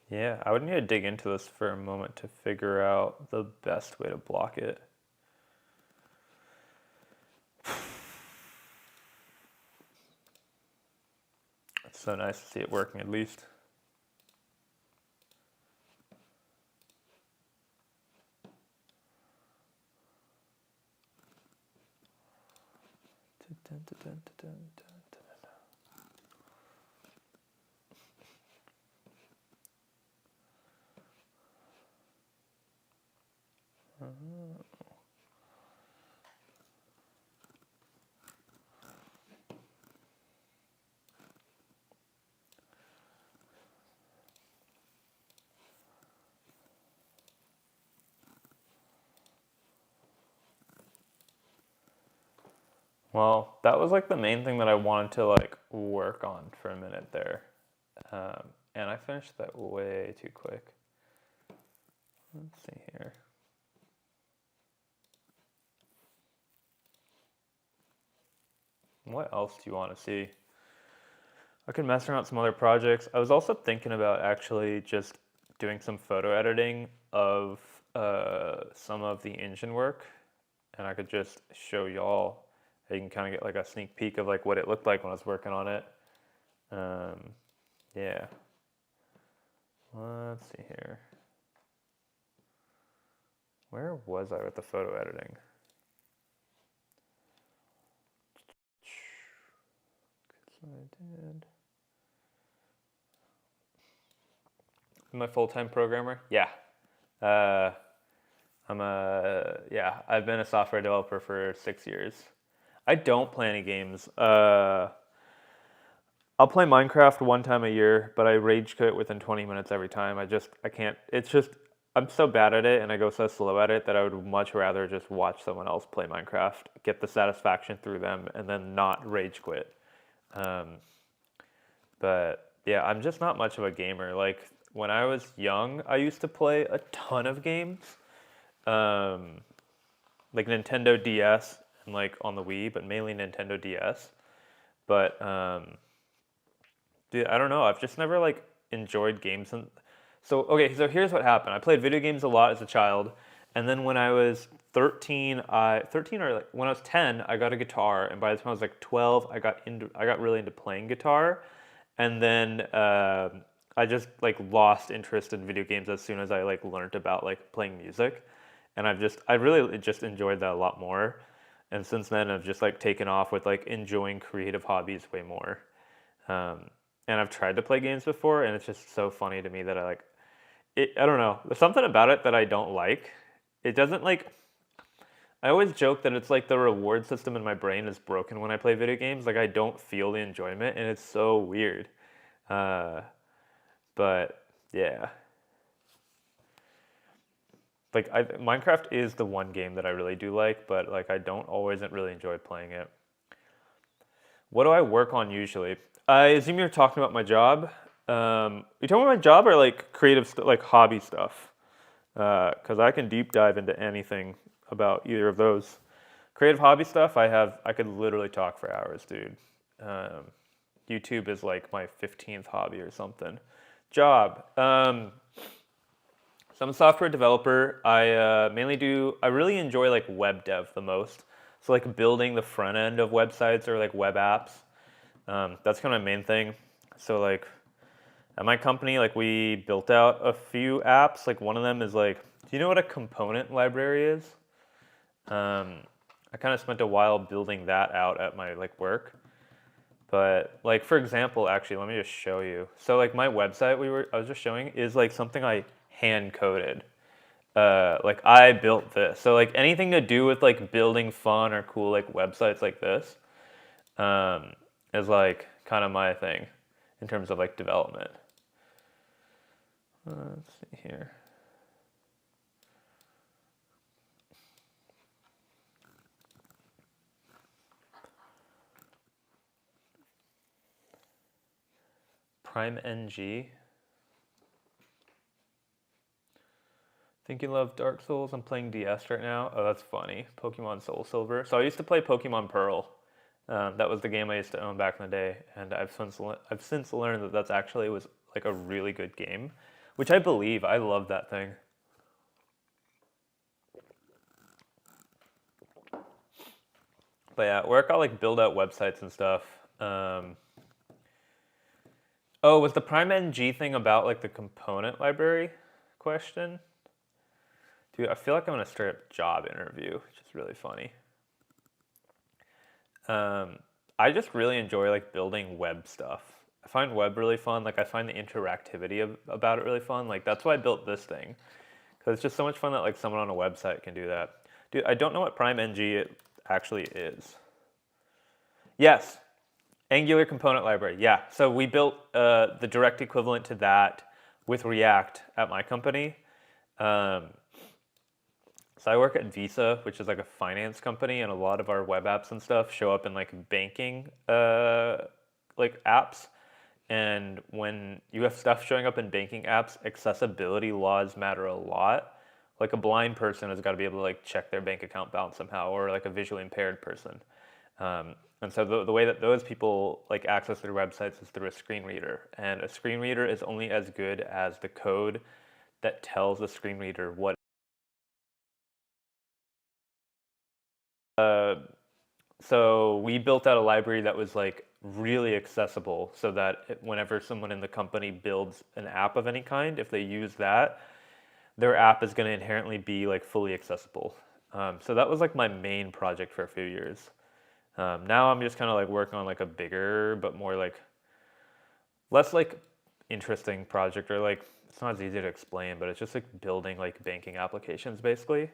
Yeah, I would need to dig into this for a moment to figure out the best way to block it. It's so nice to see it working at least. Well, that was like the main thing that I wanted to like work on for a minute there. And I finished that way too quick. Let's see here. What else do you want to see? I could mess around with some other projects. I was also thinking about actually just doing some photo editing of some of the engine work, and I could just show y'all. You can kind of get like a sneak peek of like what it looked like when I was working on it. Yeah. Let's see here. Where was I with the photo editing? So I did. Am I a full-time programmer? Yeah. I've been a software developer for 6 years. I don't play any games. I'll play Minecraft one time a year, but I rage quit within 20 minutes every time. I can't. It's just, I'm so bad at it and I go so slow at it that I would much rather just watch someone else play Minecraft, get the satisfaction through them, and then not rage quit. Um, but yeah, I'm just not much of a gamer. Like when I was young, I used to play a ton of games, um, like Nintendo DS and like on the Wii, but mainly Nintendo DS. But dude, I don't know. I've just never like enjoyed games. And so okay, so here's what happened. I played video games a lot as a child, and then when I was 13, or like when I was 10, I got a guitar, and by the time I was like 12, I got really into playing guitar, and then I just like lost interest in video games as soon as I like learned about like playing music, and I really just enjoyed that a lot more, and since then I've just like taken off with like enjoying creative hobbies way more. Um, and I've tried to play games before, and it's just so funny to me that I like it. I don't know. There's something about it that I don't like. It doesn't like. I always joke that it's like the reward system in my brain is broken when I play video games. Like I don't feel the enjoyment, and it's so weird. Uh, but yeah, like Minecraft is the one game that I really do like, but like I don't always really enjoy playing it. What do I work on usually? I assume you're talking about my job. You talking about my job or like creative, like hobby stuff? Because I can deep dive into anything about either of those. Creative hobby stuff, I could literally talk for hours, dude. Um, YouTube is like my 15th hobby or something. Job. So I'm a software developer. I really enjoy like web dev the most. So like building the front end of websites or like web apps. That's kind of my main thing. So like at my company, like we built out a few apps. Like one of them is like, do you know what a component library is? I kind of spent a while building that out at my like work. But like for example, actually, let me just show you. So like my website I was just showing is like something I hand coded. Like I built this. So like anything to do with like building fun or cool like websites like this um, is like kind of my thing in terms of like development. Let's see here. Prime NG. Think you love Dark Souls? I'm playing DS right now. Oh, that's funny. Pokemon Soul Silver. So I used to play Pokemon Pearl. That was the game I used to own back in the day, and I've since learned that that's actually was like a really good game, which I believe. I love that thing. But yeah, work I'll like build out websites and stuff. Um, oh, was the Prime NG thing about like the component library question? Dude, I feel like I'm in a straight up job interview, which is really funny. Um, I just really enjoy like building web stuff. I find web really fun. Like I find the interactivity about it really fun. Like that's why I built this thing because it's just so much fun that like someone on a website can do that. Dude, I don't know what Prime NG it actually is. Yes, Angular Component Library. Yeah, so we built the direct equivalent to that with React at my company. Um, So I work at Visa, which is like a finance company, and a lot of our web apps and stuff show up in like banking like apps. And when you have stuff showing up in banking apps, accessibility laws matter a lot. Like a blind person has got to be able to like check their bank account balance somehow, or like a visually impaired person. And so the way that those people like access their websites is through a screen reader, and a screen reader is only as good as the code that tells the screen reader what. Uh, so we built out a library that was like really accessible so that whenever someone in the company builds an app of any kind, if they use that, their app is going to inherently be like fully accessible. So that was like my main project for a few years. Now I'm just kind of like working on like a bigger but more like less like interesting project, or like it's not as easy to explain, but it's just like building like banking applications basically,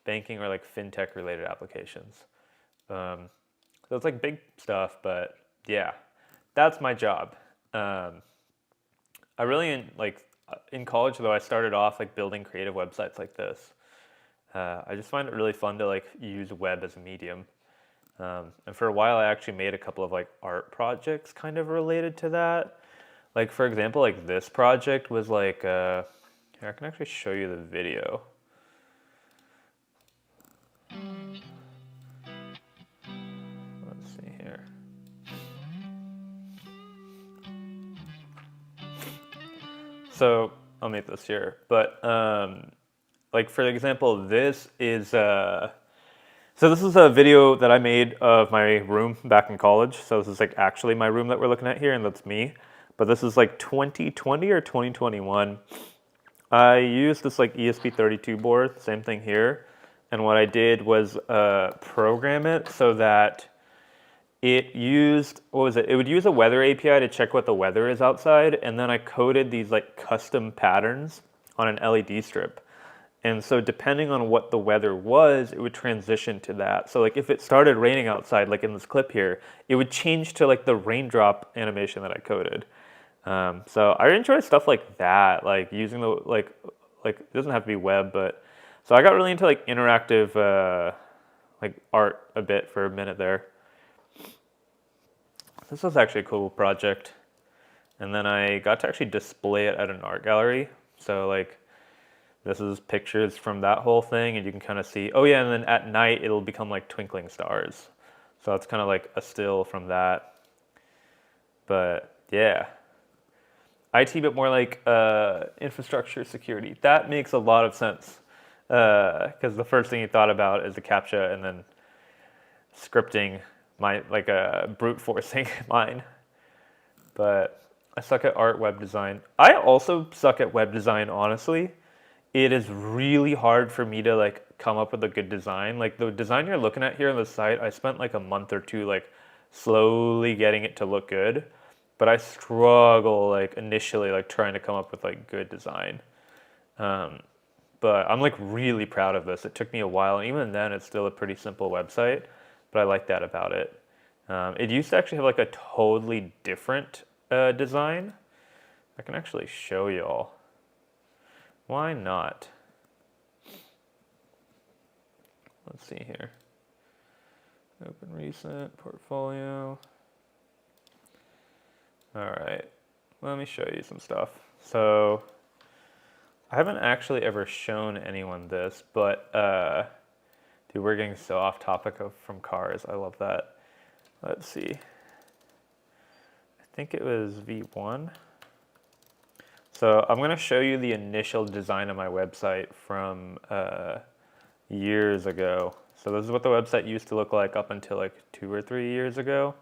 banking or like fintech related applications. Um, so it's like big stuff, but yeah, that's my job. Um, I really like in college though. I started off like building creative websites like this. I just find it really fun to like use web as a medium. And for a while, I actually made a couple of like art projects kind of related to that. Like for example, like this project was like here I can actually show you the video. Let's see here. So I'll make this here, but like for example, so this is a video that I made of my room back in college. So this is like actually my room that we're looking at here, and that's me. But this is like 2020 or 2021. I used this like ESP32 board, same thing here. And what I did was program it so that it used, what was it? It would use a weather API to check what the weather is outside, and then I coded these like custom patterns on an LED strip. And so depending on what the weather was, it would transition to that. So like if it started raining outside, like in this clip here, it would change to like the raindrop animation that I coded. So I enjoy stuff like that, like using the like it doesn't have to be web, but so I got really into like interactive like art a bit for a minute there. This was actually a cool project, and then I got to actually display it at an art gallery. So like this is pictures from that whole thing, and you can kind of see, oh yeah, and then at night it'll become like twinkling stars. So it's kind of like a still from that. But yeah, IT, but more like infrastructure security. That makes a lot of sense because the first thing you thought about is the CAPTCHA and then scripting, like brute forcing mine. But I suck at art, web design. I also suck at web design, honestly. It is really hard for me to like come up with a good design. Like the design you're looking at here on the site, I spent like a month or two like slowly getting it to look good. But I struggle like initially like trying to come up with like good design. But I'm like really proud of this. It took me a while. Even then, it's still a pretty simple website, but I like that about it. It used to actually have like a totally different design. I can actually show y'all. Why not? Let's see here. Open recent portfolio. All right, let me show you some stuff. So I haven't actually ever shown anyone this, but dude, we're getting so off topic from cars. I love that. Let's see. I think it was V1. So I'm going to show you the initial design of my website from years ago. So this is what the website used to look like up until like 2 or 3 years ago.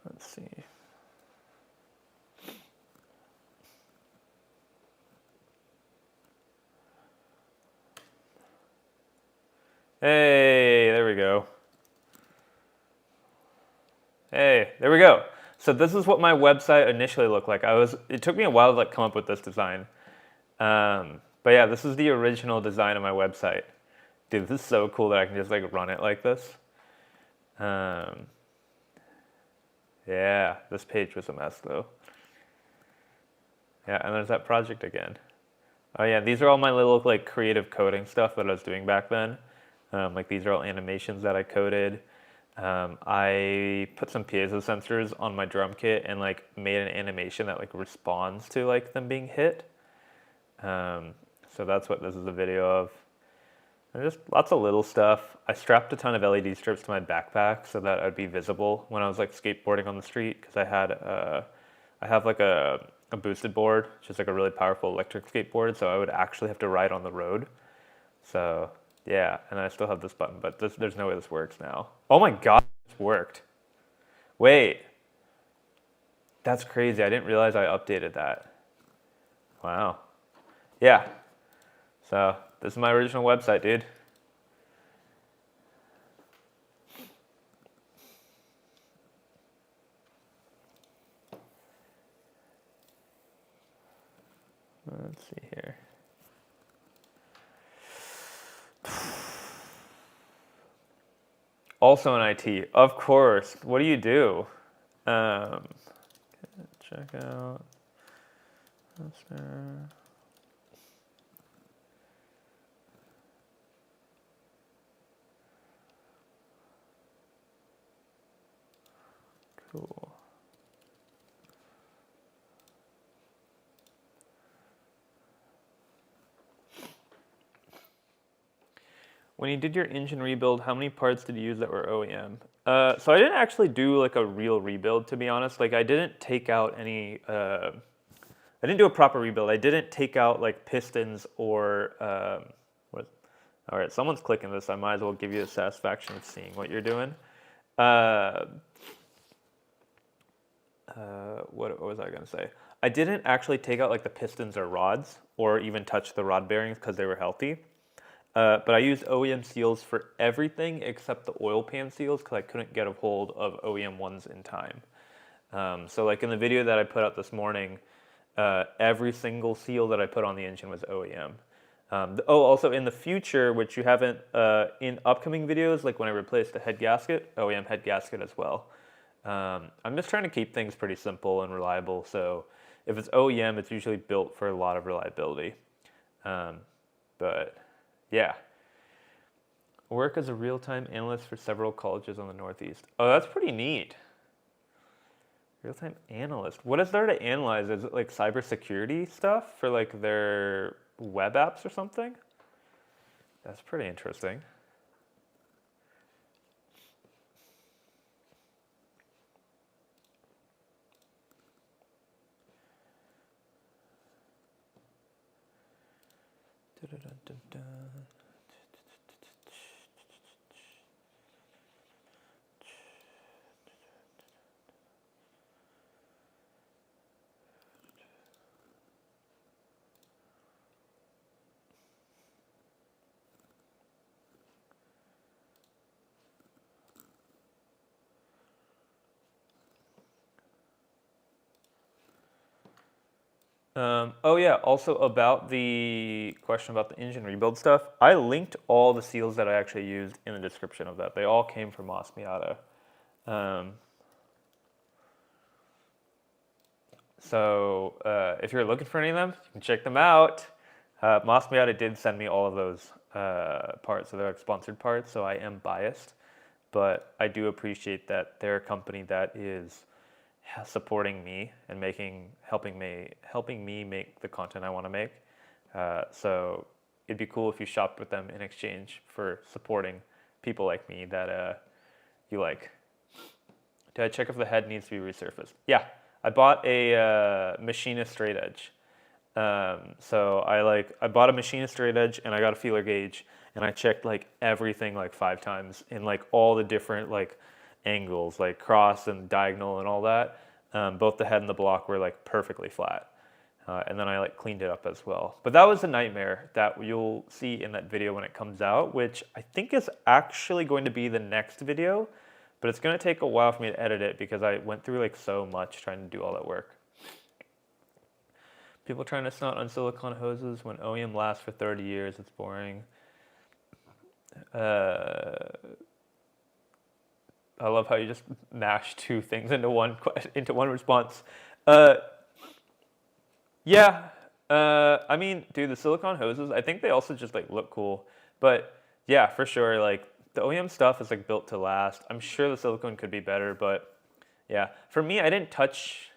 Let's see. Hey, there we go. Hey, there we go. So this is what my website initially looked like. It took me a while to like come up with this design. But yeah, this is the original design of my website. Dude, this is so cool that I can just like run it like this. Yeah, this page was a mess though. Yeah, and there's that project again. Oh yeah, these are all my little like creative coding stuff that I was doing back then. Like these are all animations that I coded. I put some piezo sensors on my drum kit and like made an animation that like responds to like them being hit. So that's what this is a video of. And just lots of little stuff. I strapped a ton of LED strips to my backpack so that I'd be visible when I was like skateboarding on the street because I have like a boosted board, which is like a really powerful electric skateboard, so I would actually have to ride on the road. So yeah, and I still have this button, but there's no way this works now. Oh my god, it worked. Wait. That's crazy. I didn't realize I updated that. Wow. Yeah. So this is my original website, dude. Let's see here. Also in IT, of course. What do you do? Check out. Cool. When you did your engine rebuild, how many parts did you use that were OEM? So I didn't actually do like a real rebuild, to be honest. Like I didn't take out any, I didn't do a proper rebuild. I didn't take out like pistons or, all right, someone's clicking this. I might as well give you the satisfaction of seeing what you're doing. What was I going to say? I didn't actually take out like the pistons or rods or even touch the rod bearings because they were healthy. But I used OEM seals for everything except the oil pan seals because I couldn't get a hold of OEM ones in time. So like in the video that I put out this morning, every single seal that I put on the engine was OEM. Also in the future, which you haven't, in upcoming videos, like when I replace the head gasket, OEM head gasket as well. I'm just trying to keep things pretty simple and reliable, so if it's OEM, it's usually built for a lot of reliability. But yeah. Work as a real-time analyst for several colleges on the Northeast. Oh, that's pretty neat. Real-time analyst. What is there to analyze? Is it like cybersecurity stuff for like their web apps or something? That's pretty interesting. Da-da-da-da-da. Oh yeah, also about the question about the engine rebuild stuff, I linked all the seals that I actually used in the description of that. They all came from Mas Miata. So if you're looking for any of them, you can check them out. Mas Miata did send me all of those parts, so they're like sponsored parts, so I am biased. But I do appreciate that they're a company that is supporting me and helping me make the content I want to make. So it'd be cool if you shopped with them in exchange for supporting people like me that you like. Did I check if the head needs to be resurfaced? Yeah, I bought a machinist straight edge. So I bought a machinist straight edge and I got a feeler gauge and I checked like everything like 5 times in like all the different like angles, like cross and diagonal and all that. Both the head and the block were like perfectly flat. And then I like cleaned it up as well. But that was a nightmare that you'll see in that video when it comes out, which I think is actually going to be the next video, but it's going to take a while for me to edit it because I went through like so much trying to do all that work. People trying to snot on silicone hoses when OEM lasts for 30 years, it's boring. I love how you just mash 2 things into one response. Yeah, I mean, dude, the silicone hoses, I think they also just like look cool. But yeah, for sure, like the OEM stuff is like built to last. I'm sure the silicone could be better, but yeah. For me, did I touch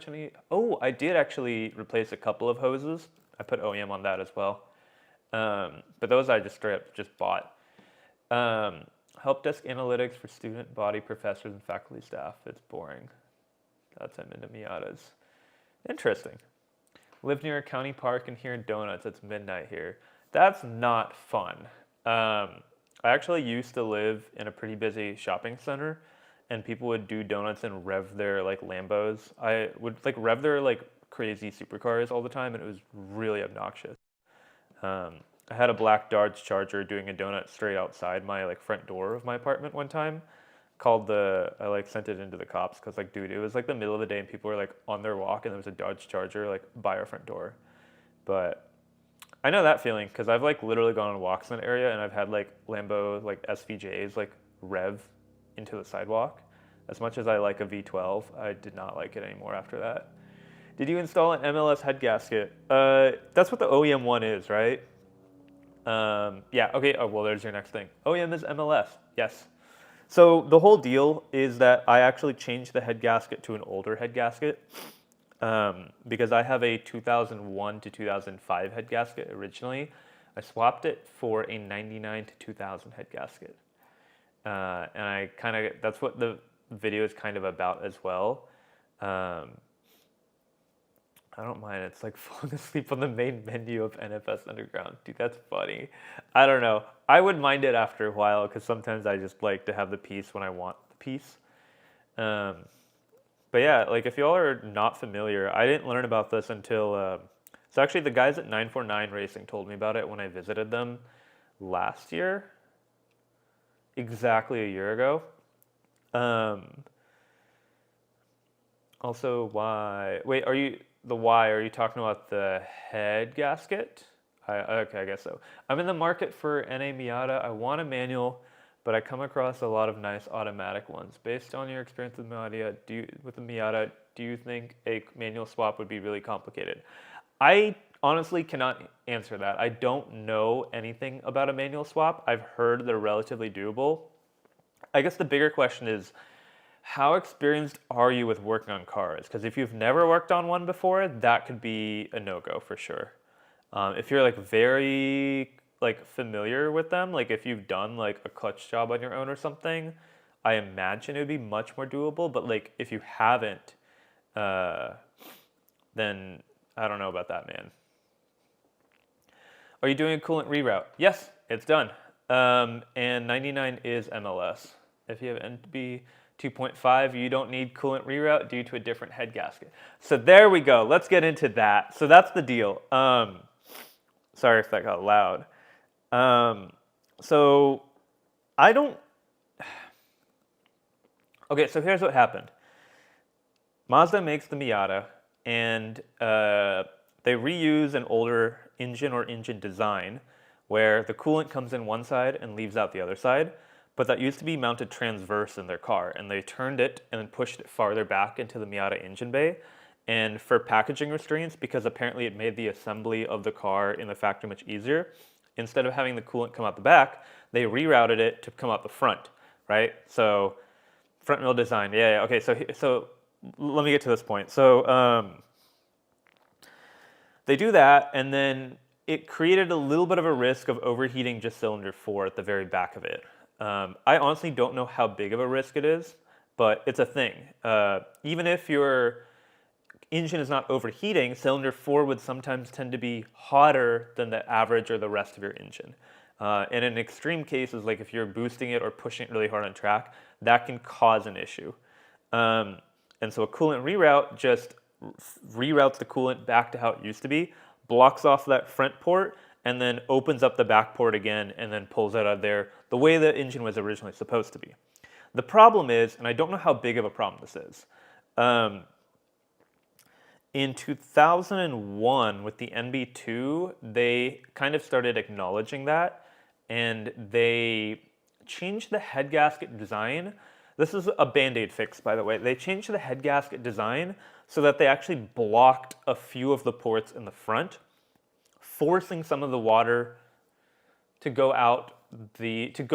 any? Oh, I did actually replace a couple of hoses. I put OEM on that as well. But those I just straight up just bought. Help desk analytics for student, body, professors, and faculty staff. It's boring. That's I'm into Miatas. Interesting. Live near a county park and hear donuts. It's midnight here. That's not fun. I actually used to live in a pretty busy shopping center, and people would do donuts and rev their like Lambos. I would like rev their like crazy supercars all the time, and it was really obnoxious. I had a black Dodge Charger doing a donut straight outside my like front door of my apartment one time. I like sent it into the cops because like, dude, it was like the middle of the day and people were like on their walk and there was a Dodge Charger like by our front door. But I know that feeling because I've like literally gone on walks in that area and I've had like Lambo like SVJs like rev into the sidewalk. As much as I like a V12, I did not like it anymore after that. Did you install an MLS head gasket? That's what the OEM one is, right? Yeah, okay, oh, well, there's your next thing. OEM is MLS, yes. So the whole deal is that I actually changed the head gasket to an older head gasket because I have a 2001 to 2005 head gasket originally. I swapped it for a 99 to 2000 head gasket. And that's what the video is kind of about as well. I don't mind. It's like falling asleep on the main menu of NFS Underground. Dude, that's funny. I don't know. I would mind it after a while because sometimes I just like to have the peace when I want the peace. But yeah, like if y'all are not familiar, I didn't learn about this until... so actually the guys at 949 Racing told me about it when I visited them last year. Exactly a year ago. Also, why... Wait, are you... the why, are you talking about the head gasket? Okay, I guess so. I'm in the market for NA Miata. I want a manual, but I come across a lot of nice automatic ones. Based on your experience with the Miata, do you think a manual swap would be really complicated? I honestly cannot answer that. I don't know anything about a manual swap. I've heard they're relatively doable. I guess the bigger question is, how experienced are you with working on cars? Because if you've never worked on one before, that could be a no-go for sure. If you're like very like familiar with them, like if you've done like a clutch job on your own or something, I imagine it would be much more doable. But like if you haven't, then I don't know about that, man. Are you doing a coolant reroute? Yes, it's done. And 99 is MLS. If you have NB 2.5, you don't need coolant reroute due to a different head gasket. So there we go. Let's get into that. So that's the deal. Sorry if that got loud. So I don't. Okay, so here's what happened. Mazda makes the Miata, and they reuse an older engine or engine design where the coolant comes in one side and leaves out the other side. But that used to be mounted transverse in their car, and they turned it and then pushed it farther back into the Miata engine bay. And for packaging restraints, because apparently it made the assembly of the car in the factory much easier, instead of having the coolant come out the back, they rerouted it to come out the front, right? So front wheel design, yeah. Okay, so let me get to this point. So they do that, and then it created a little bit of a risk of overheating just cylinder 4 at the very back of it. I honestly don't know how big of a risk it is, but it's a thing. Even if your engine is not overheating, cylinder 4 would sometimes tend to be hotter than the average or the rest of your engine. And in extreme cases, like if you're boosting it or pushing it really hard on track, that can cause an issue. And so a coolant reroute just reroutes the coolant back to how it used to be, blocks off that front port, and then opens up the back port again and then pulls it out of there the way the engine was originally supposed to be. The problem is, and I don't know how big of a problem this is, in 2001 with the NB2, they kind of started acknowledging that, and they changed the head gasket design. This is a Band-Aid fix, by the way. They changed the head gasket design so that they actually blocked a few of the ports in the front, forcing some of the water to go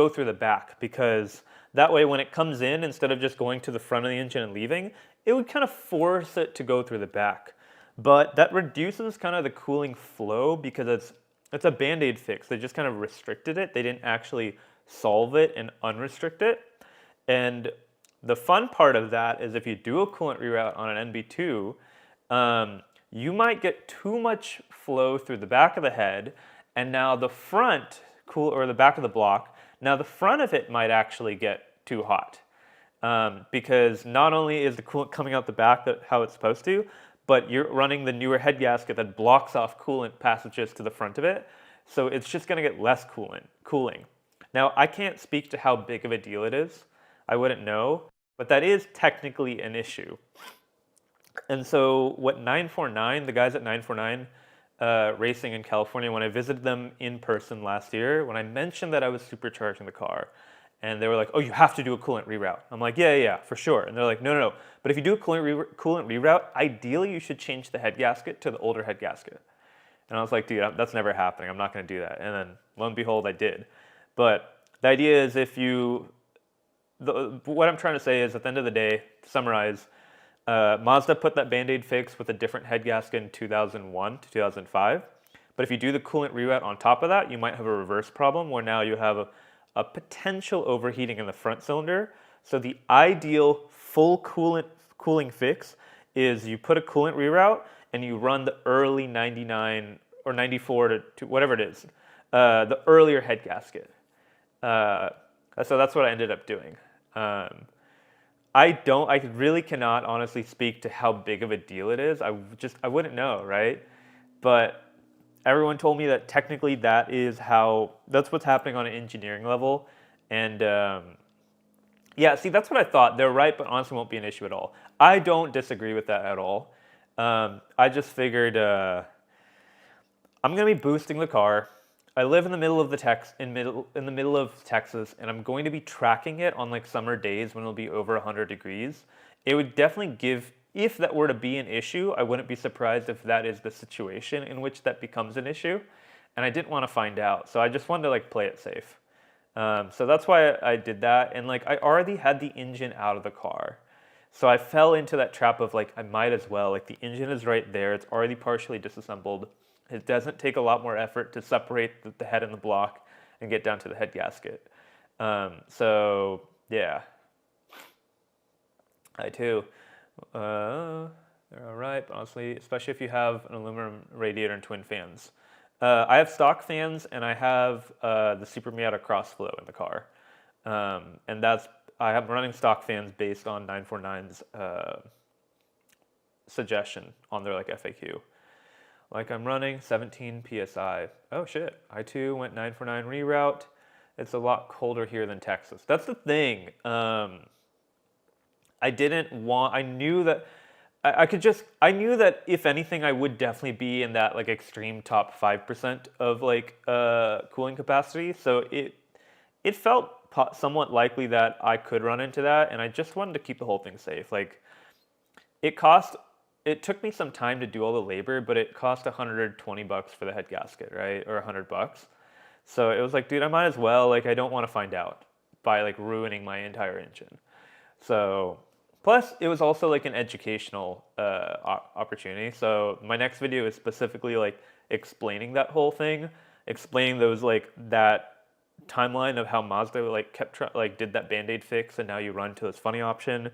through the back, because that way when it comes in, instead of just going to the front of the engine and leaving, it would kind of force it to go through the back. But that reduces kind of the cooling flow because it's a Band-Aid fix. They just kind of restricted it. They didn't actually solve it and unrestrict it. And the fun part of that is if you do a coolant reroute on an NB2, you might get too much flow through the back of the head, and now the front or the back of the block, now the front of it might actually get too hot. Because not only is the coolant coming out the back how it's supposed to, but you're running the newer head gasket that blocks off coolant passages to the front of it, so it's just going to get less cooling. Now, I can't speak to how big of a deal it is. I wouldn't know, but that is technically an issue. And so what 949, the guys at 949 Racing in California, when I visited them in person last year, when I mentioned that I was supercharging the car, and they were like, oh, you have to do a coolant reroute. I'm like, yeah, for sure. And they're like, no. But if you do a coolant reroute, ideally you should change the head gasket to the older head gasket. And I was like, dude, that's never happening. I'm not going to do that. And then lo and behold, I did. But the idea is what I'm trying to say is at the end of the day, to summarize, Mazda put that Band-Aid fix with a different head gasket in 2001 to 2005. But if you do the coolant reroute on top of that, you might have a reverse problem where now you have a potential overheating in the front cylinder. So the ideal full cooling fix is you put a coolant reroute and you run the early 99 or 94 to whatever it is, the earlier head gasket. So that's what I ended up doing. I really cannot honestly speak to how big of a deal it is. I wouldn't know, right? But everyone told me that technically that's what's happening on an engineering level. And yeah, see, that's what I thought. They're right, but honestly won't be an issue at all. I don't disagree with that at all. I just figured I'm gonna be boosting the car. I live in the middle of in the middle of Texas, and I'm going to be tracking it on like summer days when it'll be over 100 degrees. It would definitely give, if that were to be an issue, I wouldn't be surprised if that is the situation in which that becomes an issue. And I didn't want to find out, so I just wanted to like play it safe. So that's why I did that, and like I already had the engine out of the car. So I fell into that trap of like, I might as well, like the engine is right there, it's already partially disassembled. It doesn't take a lot more effort to separate the head and the block and get down to the head gasket. So yeah, I too. They're all right, but honestly, especially if you have an aluminum radiator and twin fans. I have stock fans and I have the Super Miata Crossflow in the car. And I have running stock fans based on 949's suggestion on their like FAQ. Like I'm running 17 PSI. Oh shit, I too went 949 reroute. It's a lot colder here than Texas. That's the thing. I knew that I knew that if anything, I would definitely be in that like extreme top 5% of like cooling capacity. So it felt somewhat likely that I could run into that, and I just wanted to keep the whole thing safe. Like it took me some time to do all the labor, but it cost $120 for the head gasket, right? Or $100. So it was like, dude, I might as well, like I don't want to find out by like ruining my entire engine. So plus it was also like an educational opportunity. So my next video is specifically like explaining that whole thing, explaining those like that timeline of how Mazda like did that Band-Aid fix and now you run to this funny option.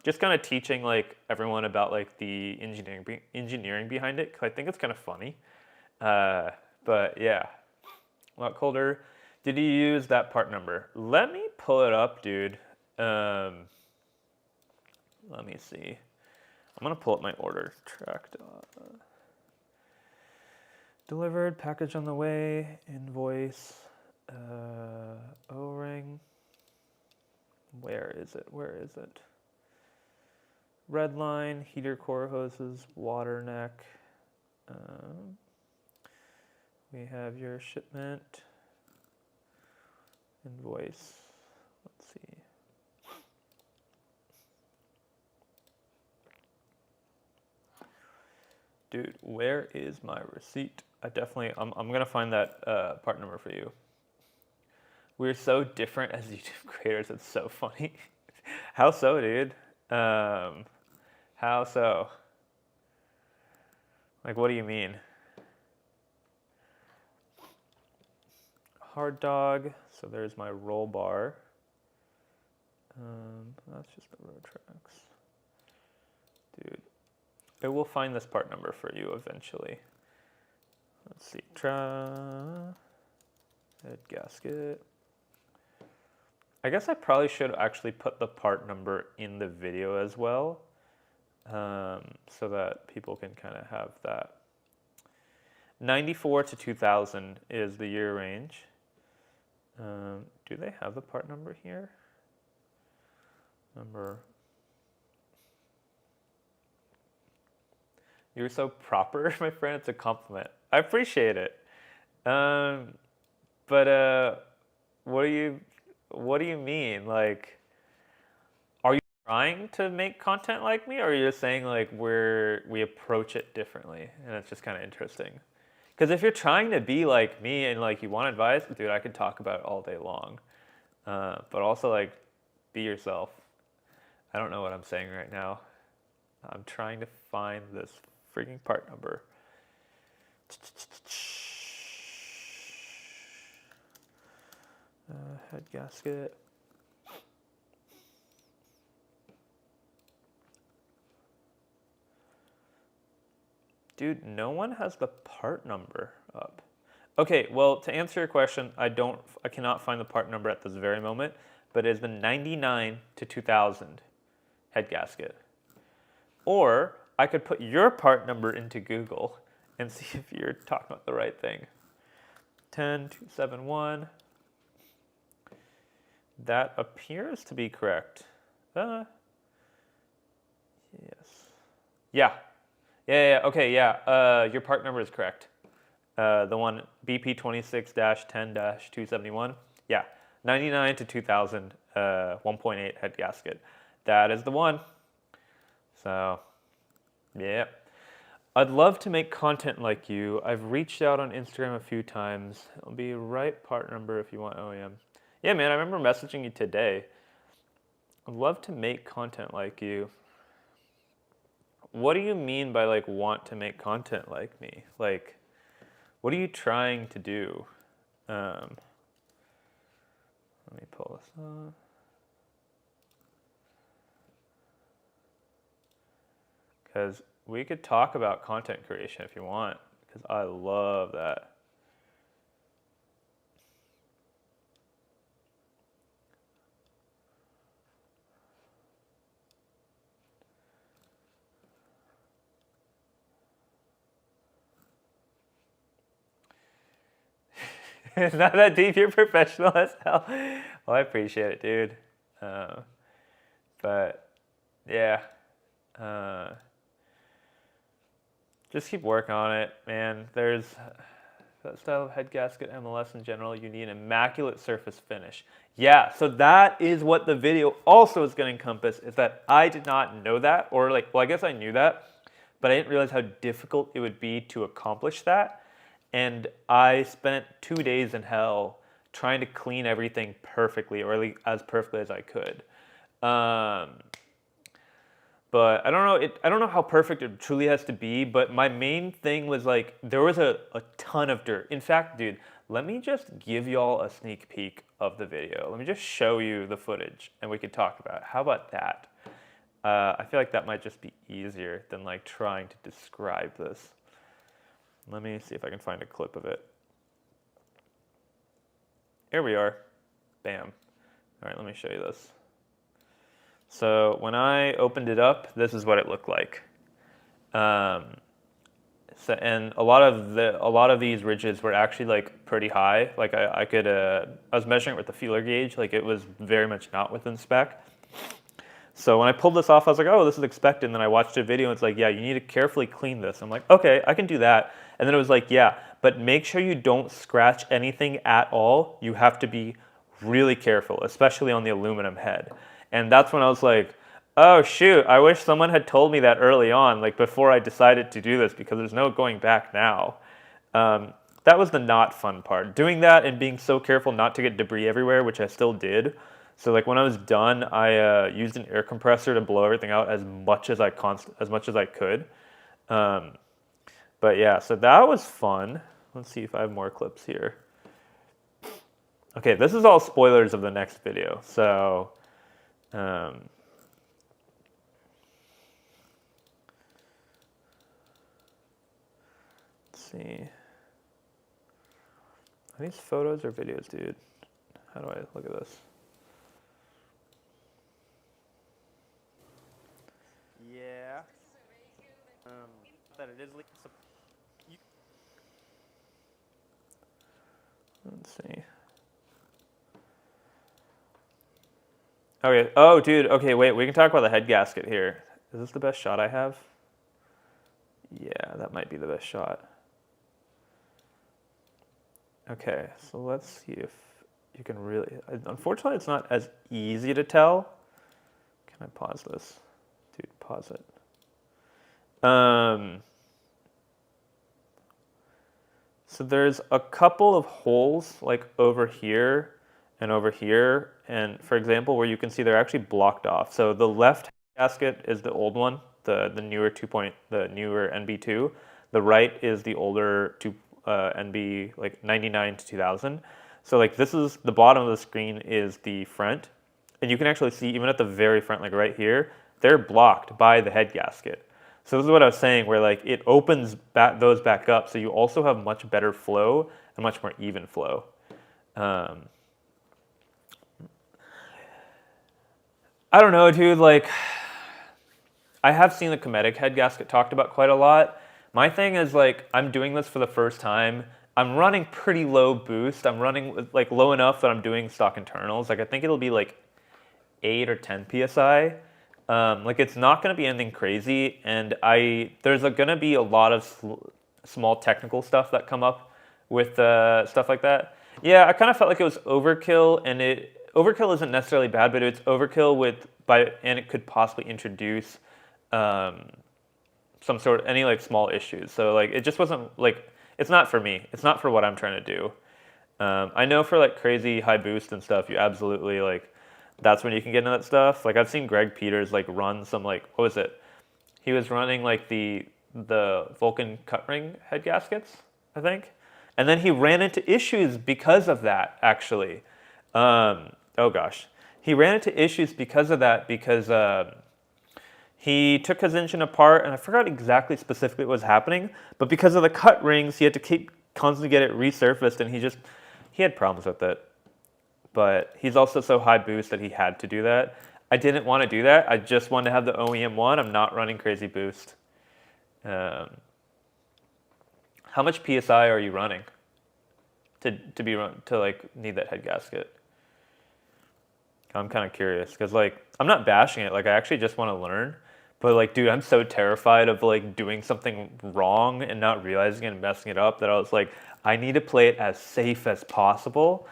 Just kind of teaching like everyone about like the engineering behind it, because I think it's kind of funny. But yeah, a lot colder. Did you use that part number? Let me pull it up, dude. Let me see. I'm gonna pull up my order tracked. Delivered, package on the way, invoice, O-ring. Where is it? Where is it? Red line, heater core hoses, water neck. We have your shipment, invoice. Let's see. Dude, where is my receipt? I'm gonna find that part number for you. We're so different as YouTube creators, it's so funny. How so, dude? How so? Like, what do you mean? Hard dog, so there's my roll bar. That's just the road tracks. Dude, it will find this part number for you eventually. Let's see, head gasket. I guess I probably should actually put the part number in the video as well, so that people can kind of have that. 94 to 2000 is the year range. Do they have the part number here? You're so proper, my friend. It's a compliment. I appreciate it. But what do you mean? Like, are you trying to make content like me, or are you just saying like we approach it differently, and it's just kind of interesting? Because if you're trying to be like me and like you want advice, dude, I could talk about it all day long. But also like, be yourself. I don't know what I'm saying right now. I'm trying to find this freaking part number. Head gasket. Dude, no one has the part number up. Okay, well, to answer your question, I cannot find the part number at this very moment, but it is the 99 to 2000 head gasket. Or I could put your part number into Google and see if you're talking about the right thing. 10271. That appears to be correct. Yes. Yeah. Yeah. Okay. Yeah. Your part number is correct. The one BP 26-10-271. Yeah. 99 to 2000. 1.8 head gasket. That is the one. So, yeah. I'd love to make content like you. I've reached out on Instagram a few times. It'll be right part number if you want OEM. Yeah, man, I remember messaging you today. I'd love to make content like you. What do you mean by like want to make content like me? Like, what are you trying to do? Let me pull this up. Because we could talk about content creation if you want, because I love that. It's not that deep. You're professional as hell. Well, I appreciate it, dude. But yeah, just keep working on it, man. There's that style of head gasket MLS in general. You need an immaculate surface finish. Yeah, so that is what the video also is going to encompass. Is that I did not know that, or like, well, I guess I knew that, but I didn't realize how difficult it would be to accomplish that. And I spent 2 days in hell trying to clean everything perfectly, or at least as perfectly as I could. But I don't know. I don't know how perfect it truly has to be. But my main thing was like there was a ton of dirt. In fact, dude, let me just give y'all a sneak peek of the video. Let me just show you the footage, and we could talk about it. How about that? I feel like that might just be easier than like trying to describe this. Let me see if I can find a clip of it. Here we are. Bam. All right, let me show you this. So when I opened it up, this is what it looked like. And a lot of these ridges were actually like pretty high. Like I was measuring it with the feeler gauge. Like it was very much not within spec. So when I pulled this off, I was like, oh, this is expected. And then I watched a video and it's like, yeah, you need to carefully clean this. I'm like, okay, I can do that. And then it was like, yeah, but make sure you don't scratch anything at all. You have to be really careful, especially on the aluminum head. And that's when I was like, oh shoot, I wish someone had told me that early on, like before I decided to do this, because there's no going back now. That was the not fun part. Doing that and being so careful not to get debris everywhere, which I still did. So like when I was done, I used an air compressor to blow everything out as much as I could. But yeah, so that was fun. Let's see if I have more clips here. Okay, this is all spoilers of the next video. So let's see. Are these photos or videos, dude? How do I look at this? Yeah. That it is. Let's see. Okay. Oh, dude. Okay, wait. We can talk about the head gasket here. Is this the best shot I have? Yeah, that might be the best shot. Okay, so let's see if you can really. Unfortunately, it's not as easy to tell. Can I pause this? Dude, pause it. So there's a couple of holes like over here and over here, and for example, where you can see they're actually blocked off. So the left gasket is the old one, the newer NB2. The right is the older NB like 99 to 2000. So like this is the bottom of the screen is the front, and you can actually see even at the very front, like right here, they're blocked by the head gasket. So this is what I was saying, where like it opens those back up, so you also have much better flow and much more even flow. I don't know, dude. Like, I have seen the Cometic head gasket talked about quite a lot. My thing is like, I'm doing this for the first time. I'm running pretty low boost. I'm running like low enough that I'm doing stock internals. Like I think it'll be like 8 or 10 psi. Like it's not going to be anything crazy, and there's going to be a lot of small technical stuff that come up with stuff like that. Yeah, I kind of felt like it was overkill, and overkill isn't necessarily bad, but it's overkill and it could possibly introduce um, some sort any like small issues. So like it just wasn't like it's not for me. It's not for what I'm trying to do. I know for like crazy high boost and stuff, you absolutely like that's when you can get into that stuff. Like I've seen Greg Peters like run some like what was it? He was running like the Vulcan cut ring head gaskets, I think, and then he ran into issues because of that. Actually, oh gosh, he ran into issues because of that because he took his engine apart, and I forgot exactly specifically what was happening, but because of the cut rings, he had to keep constantly get it resurfaced, and he had problems with it. But he's also so high boost that he had to do that. I didn't want to do that. I just wanted to have the OEM one. I'm not running crazy boost. How much PSI are you running to like need that head gasket? I'm kind of curious because like I'm not bashing it. Like I actually just want to learn. But like, dude, I'm so terrified of like doing something wrong and not realizing it and messing it up that I was like, I need to play it as safe as possible.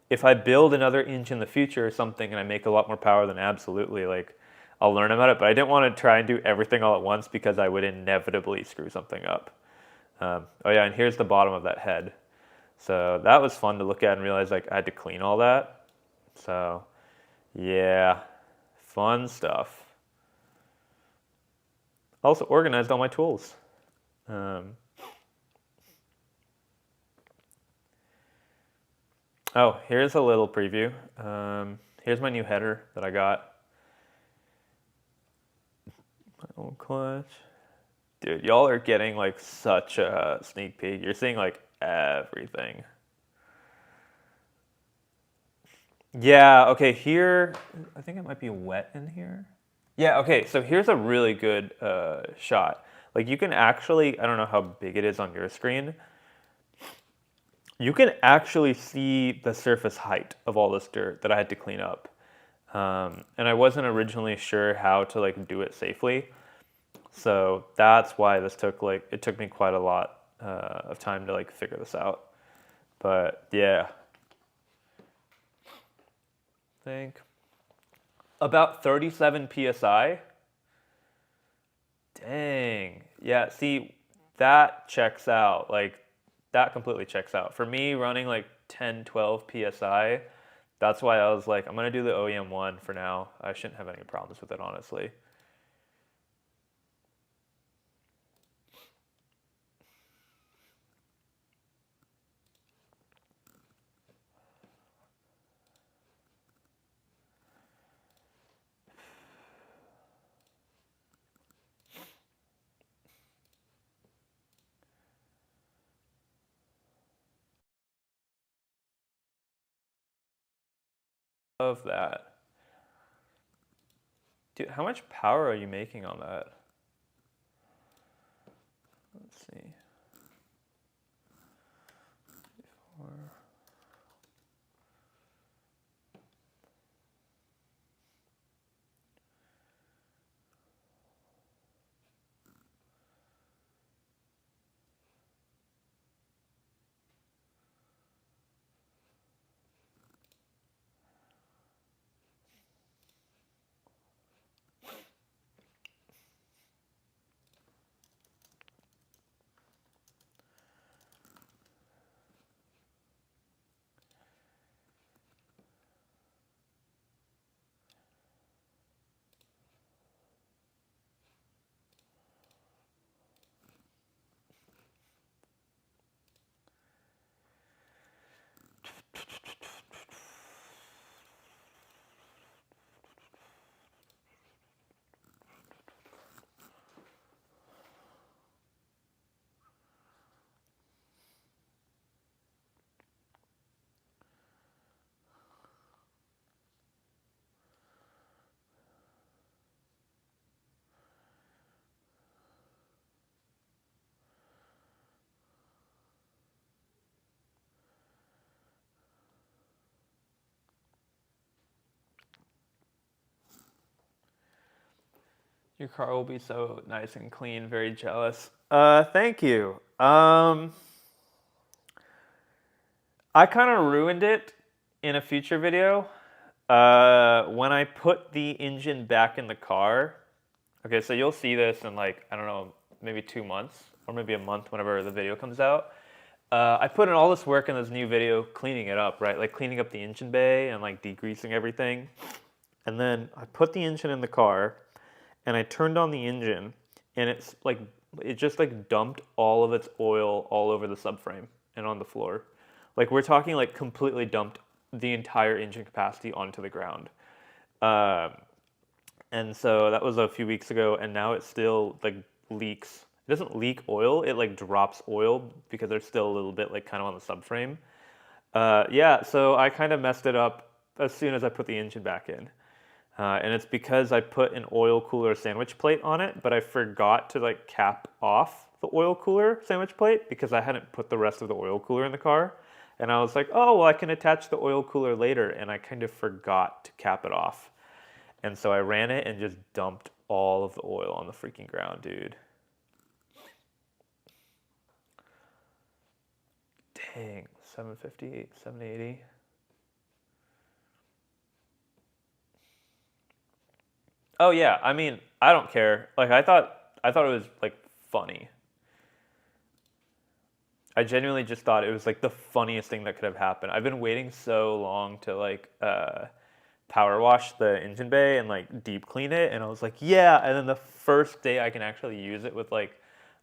If I build another inch in the future or something and I make a lot more power, then absolutely, like, I'll learn about it. But I didn't want to try and do everything all at once because I would inevitably screw something up. Oh yeah, and here's the bottom of that head. So that was fun to look at and realize like I had to clean all that. So yeah, fun stuff. Also organized all my tools. Oh, here's a little preview. Here's my new header that I got. My old clutch. Dude, y'all are getting like such a sneak peek. You're seeing like everything. Yeah, okay, here, I think it might be wet in here. Yeah, okay, so here's a really good shot. Like you can actually, I don't know how big it is on your screen. You can actually see the surface height of all this dirt that I had to clean up. And I wasn't originally sure how to like do it safely. So that's why it took me quite a lot of time to like figure this out. But yeah, I think about 37 psi. Dang. Yeah, see, that checks out. Like, that completely checks out. For me, running like 10, 12 psi, that's why I was like, I'm going to do the OEM one for now. I shouldn't have any problems with it, honestly. Of that. Dude, how much power are you making on that? Let's see. Your car will be so nice and clean. Very jealous. Thank you. I kind of ruined it in a future video. When I put the engine back in the car. Okay, so you'll see this in like, I don't know, maybe 2 months or maybe a month whenever the video comes out. I put in all this work in this new video cleaning it up, right? Like cleaning up the engine bay and like degreasing everything. And then I put the engine in the car and I turned on the engine and it's like, it just like dumped all of its oil all over the subframe and on the floor. Like we're talking like completely dumped the entire engine capacity onto the ground. And so that was a few weeks ago and now it still like leaks. It doesn't leak oil, it like drops oil because there's still a little bit like kind of on the subframe. Yeah, so I kind of messed it up as soon as I put the engine back in. And it's because I put an oil cooler sandwich plate on it, but I forgot to like cap off the oil cooler sandwich plate because I hadn't put the rest of the oil cooler in the car. And I was like, oh, well, I can attach the oil cooler later. And I kind of forgot to cap it off. And so I ran it and just dumped all of the oil on the freaking ground, dude. Dang, 750, 780. Oh yeah, I mean, I don't care. Like I thought it was like funny. I genuinely just thought it was like the funniest thing that could have happened. I've been waiting so long to like power wash the engine bay and like deep clean it, and I was like, yeah. And then the first day I can actually use it with like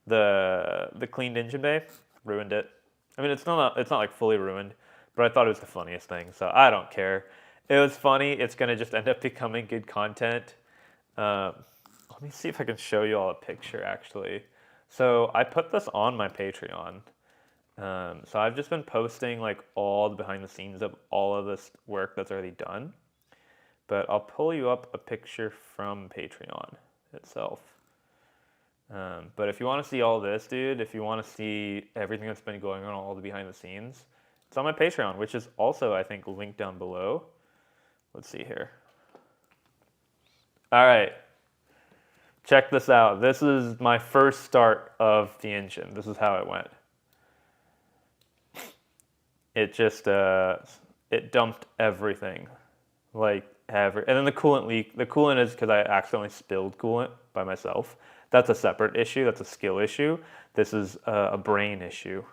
the cleaned engine bay, ruined it. I mean, it's not like fully ruined, but I thought it was the funniest thing, so I don't care. It was funny. It's gonna just end up becoming good content. Um, Let me see if I can show you all a picture actually. So I put this on my Patreon. So I've just been posting like all the behind the scenes of all of this work that's already done. But I'll pull you up a picture from Patreon itself. But if you want to see all this, dude, if you want to see everything that's been going on, all the behind the scenes, it's on my Patreon, which is also, I think, linked down below. Let's see here. All right. Check this out. This is my first start of the engine. This is how it went. It just, it dumped everything. Like, and then the coolant leak. The coolant is because I accidentally spilled coolant by myself. That's a separate issue. That's a skill issue. This is a brain issue.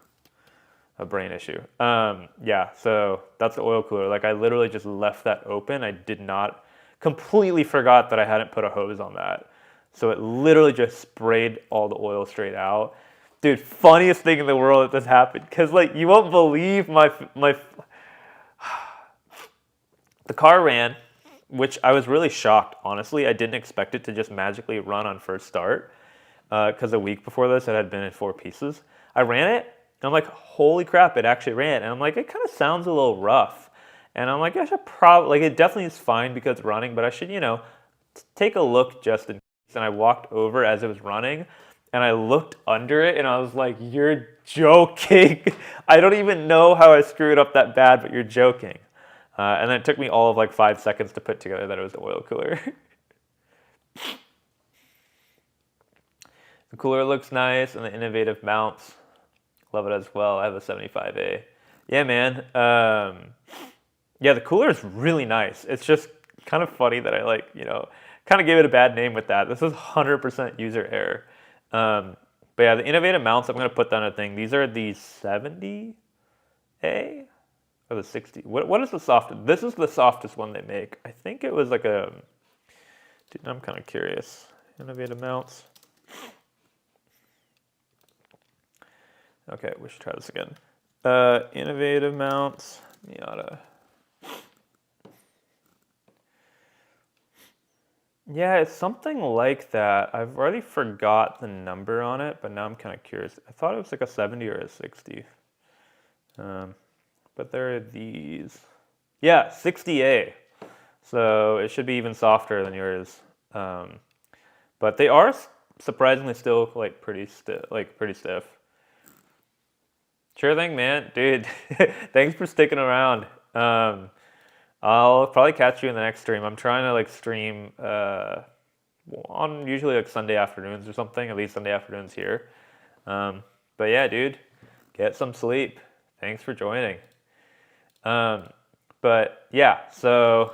A brain issue. Yeah, so that's the oil cooler. Like, I literally just left that open. I did not, completely forgot that I hadn't put a hose on that. So it literally just sprayed all the oil straight out. Dude, funniest thing in the world that this happened. Because, like, you won't believe my the car ran, which I was really shocked, honestly. I didn't expect it to just magically run on first start. Because a week before this, it had been in 4 pieces. I ran it, and I'm like, holy crap, it actually ran. And I'm like, it kind of sounds a little rough. And I'm like, I should probably, like, it definitely is fine because it's running, but I should, you know, take a look just in case. And I walked over as it was running, and I looked under it, and I was like, you're joking. I don't even know how I screwed up that bad, but you're joking. And then it took me all of like 5 seconds to put together that it was the oil cooler. The cooler looks nice, and the innovative mounts. Love it as well. I have a 75A. Yeah, man. Yeah, the cooler is really nice. It's just kind of funny that I like, you know, kind of gave it a bad name with that. This is 100% user error. But yeah, the innovative mounts, I'm going to put down a thing. These are the 70A or the 60. What is the softest? This is the softest one they make. I think it was like a, dude, I'm kind of curious. Innovative mounts. Okay, we should try this again. Innovative mounts, Miata. Yeah, it's something like that. I've already forgot the number on it, but now I'm kind of curious. I thought it was like a 70 or a 60. But there are these. Yeah, 60A. So it should be even softer than yours. But they are surprisingly still like pretty stiff. Sure thing, man. Dude, thanks for sticking around. I'll probably catch you in the next stream. I'm trying to like stream on on usually like Sunday afternoons or something, at least Sunday afternoons here. But yeah, dude, get some sleep. Thanks for joining. But yeah, so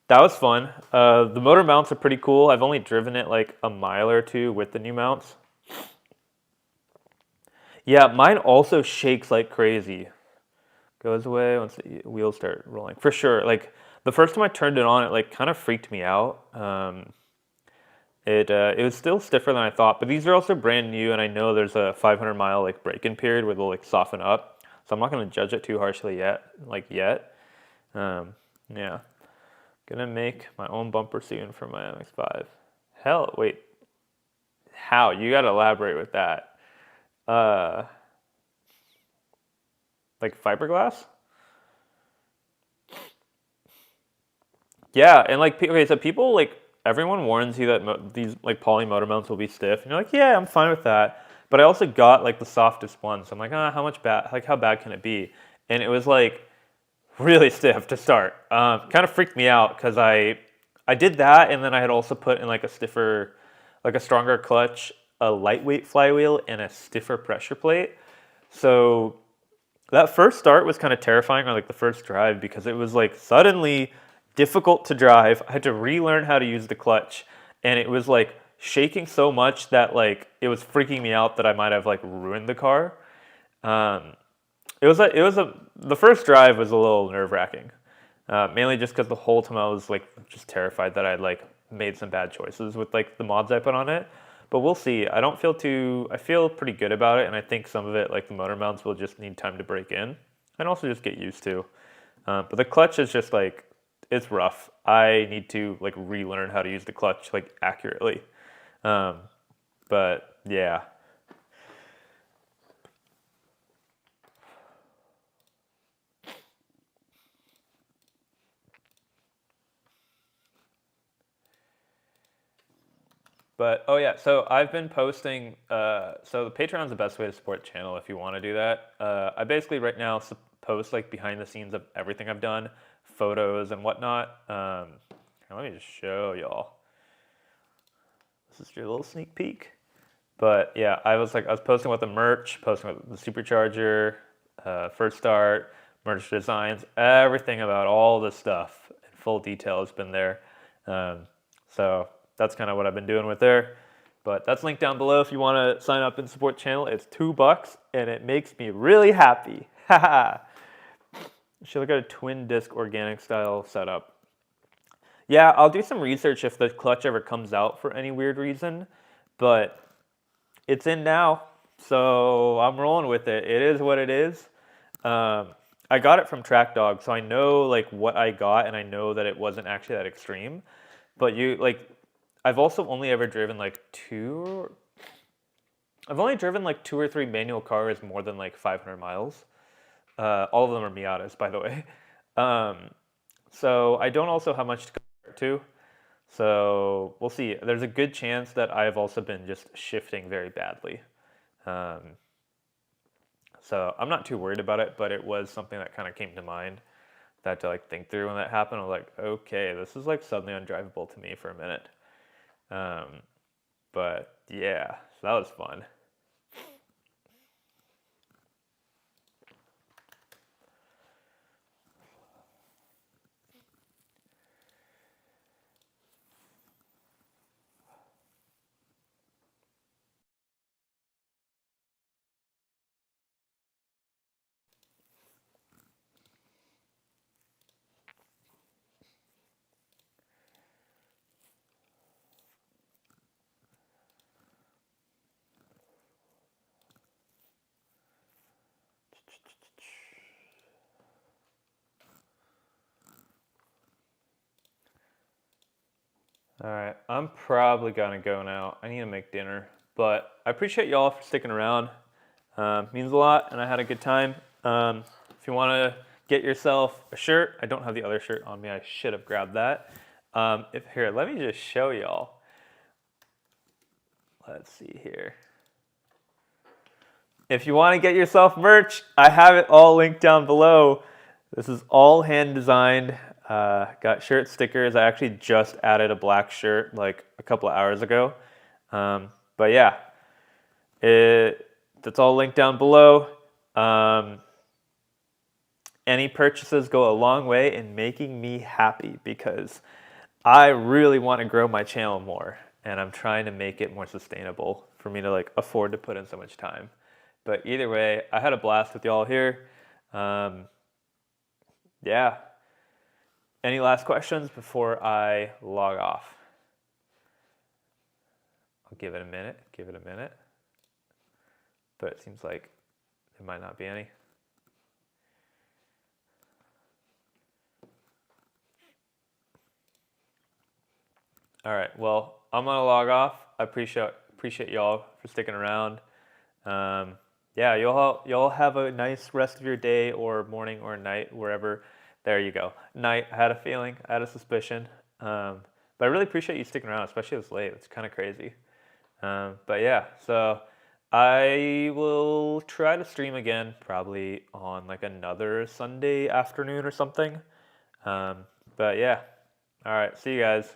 that was fun. The motor mounts are pretty cool. I've only driven it like a mile or two with the new mounts. Yeah, mine also shakes like crazy. Goes away once the wheels start rolling. For sure. Like the first time I turned it on, it like kind of freaked me out. It was still stiffer than I thought, but these are also brand new, and I know there's a 500-mile like break-in period where they'll like soften up. So I'm not gonna judge it too harshly yet. Yeah, gonna make my own bumper soon for my MX-5. Hell, wait, how? You gotta elaborate with that. Uh, like fiberglass? Yeah, and like okay, so people like everyone warns you that these like poly motor mounts will be stiff, and you're like, yeah, I'm fine with that. But I also got like the softest one, so I'm like, how much bad? Like, how bad can it be? And it was like really stiff to start. Kind of freaked me out because I did that, and then I had also put in like a stiffer, like a stronger clutch, a lightweight flywheel, and a stiffer pressure plate. So that first start was kind of terrifying, or like the first drive, because it was like suddenly difficult to drive. I had to relearn how to use the clutch, and it was like shaking so much that like it was freaking me out that I might have like ruined the car. Um, the first drive was a little nerve wracking, mainly just because the whole time I was like just terrified that I'd like made some bad choices with like the mods I put on it. But we'll see. I feel pretty good about it, and I think some of it, like the motor mounts, will just need time to break in and also just get used to. But the clutch is just like, it's rough. I need to like relearn how to use the clutch like accurately. But yeah. But oh yeah, so I've been posting. So the Patreon's the best way to support the channel if you want to do that. I basically right now post like behind the scenes of everything I've done, photos and whatnot. Let me just show y'all. This is your little sneak peek. But yeah, I was posting with the merch, posting with the supercharger, first start, merch designs, everything about all this stuff in full detail has been there. So that's kind of what I've been doing with there. But that's linked down below if you want to sign up and support the channel. It's $2 and it makes me really happy. Haha. Should look at a twin disc organic style setup. Yeah, I'll do some research if the clutch ever comes out for any weird reason, but it's in now, so I'm rolling with it. It is what it is. I got it from TrackDog, so I know like what I got, and I know that it wasn't actually that extreme. But I've also only ever driven like I've only driven like 2 or 3 manual cars more than like 500 miles. All of them are Miatas, by the way. So I don't also have much to compare to. So we'll see. There's a good chance that I've also been just shifting very badly. So I'm not too worried about it, but it was something that kind of came to mind that to like think through when that happened. I was like, okay, this is like suddenly undrivable to me for a minute. But yeah, so that was fun. All right, I'm probably gonna go now. I need to make dinner, but I appreciate y'all for sticking around. Means a lot, and I had a good time. If you want to get yourself a shirt, I don't have the other shirt on me. I should have grabbed that. Here, let me just show y'all. Let's see here. If you want to get yourself merch, I have it all linked down below. This is all hand designed. Got shirt stickers. I actually just added a black shirt like a couple of hours ago. But yeah, that's all linked down below. Any purchases go a long way in making me happy because I really want to grow my channel more, and I'm trying to make it more sustainable for me to like afford to put in so much time. But either way, I had a blast with y'all here. Yeah. Any last questions before I log off? I'll give it a minute. Give it a minute. But it seems like there might not be any. All right. Well, I'm gonna log off. I appreciate y'all for sticking around. Yeah, y'all have a nice rest of your day or morning or night, wherever. There you go. Night. I had a feeling. I had a suspicion. But I really appreciate you sticking around, especially this late. It's kind of crazy. But yeah, so I will try to stream again probably on like another Sunday afternoon or something. But yeah. All right. See you guys.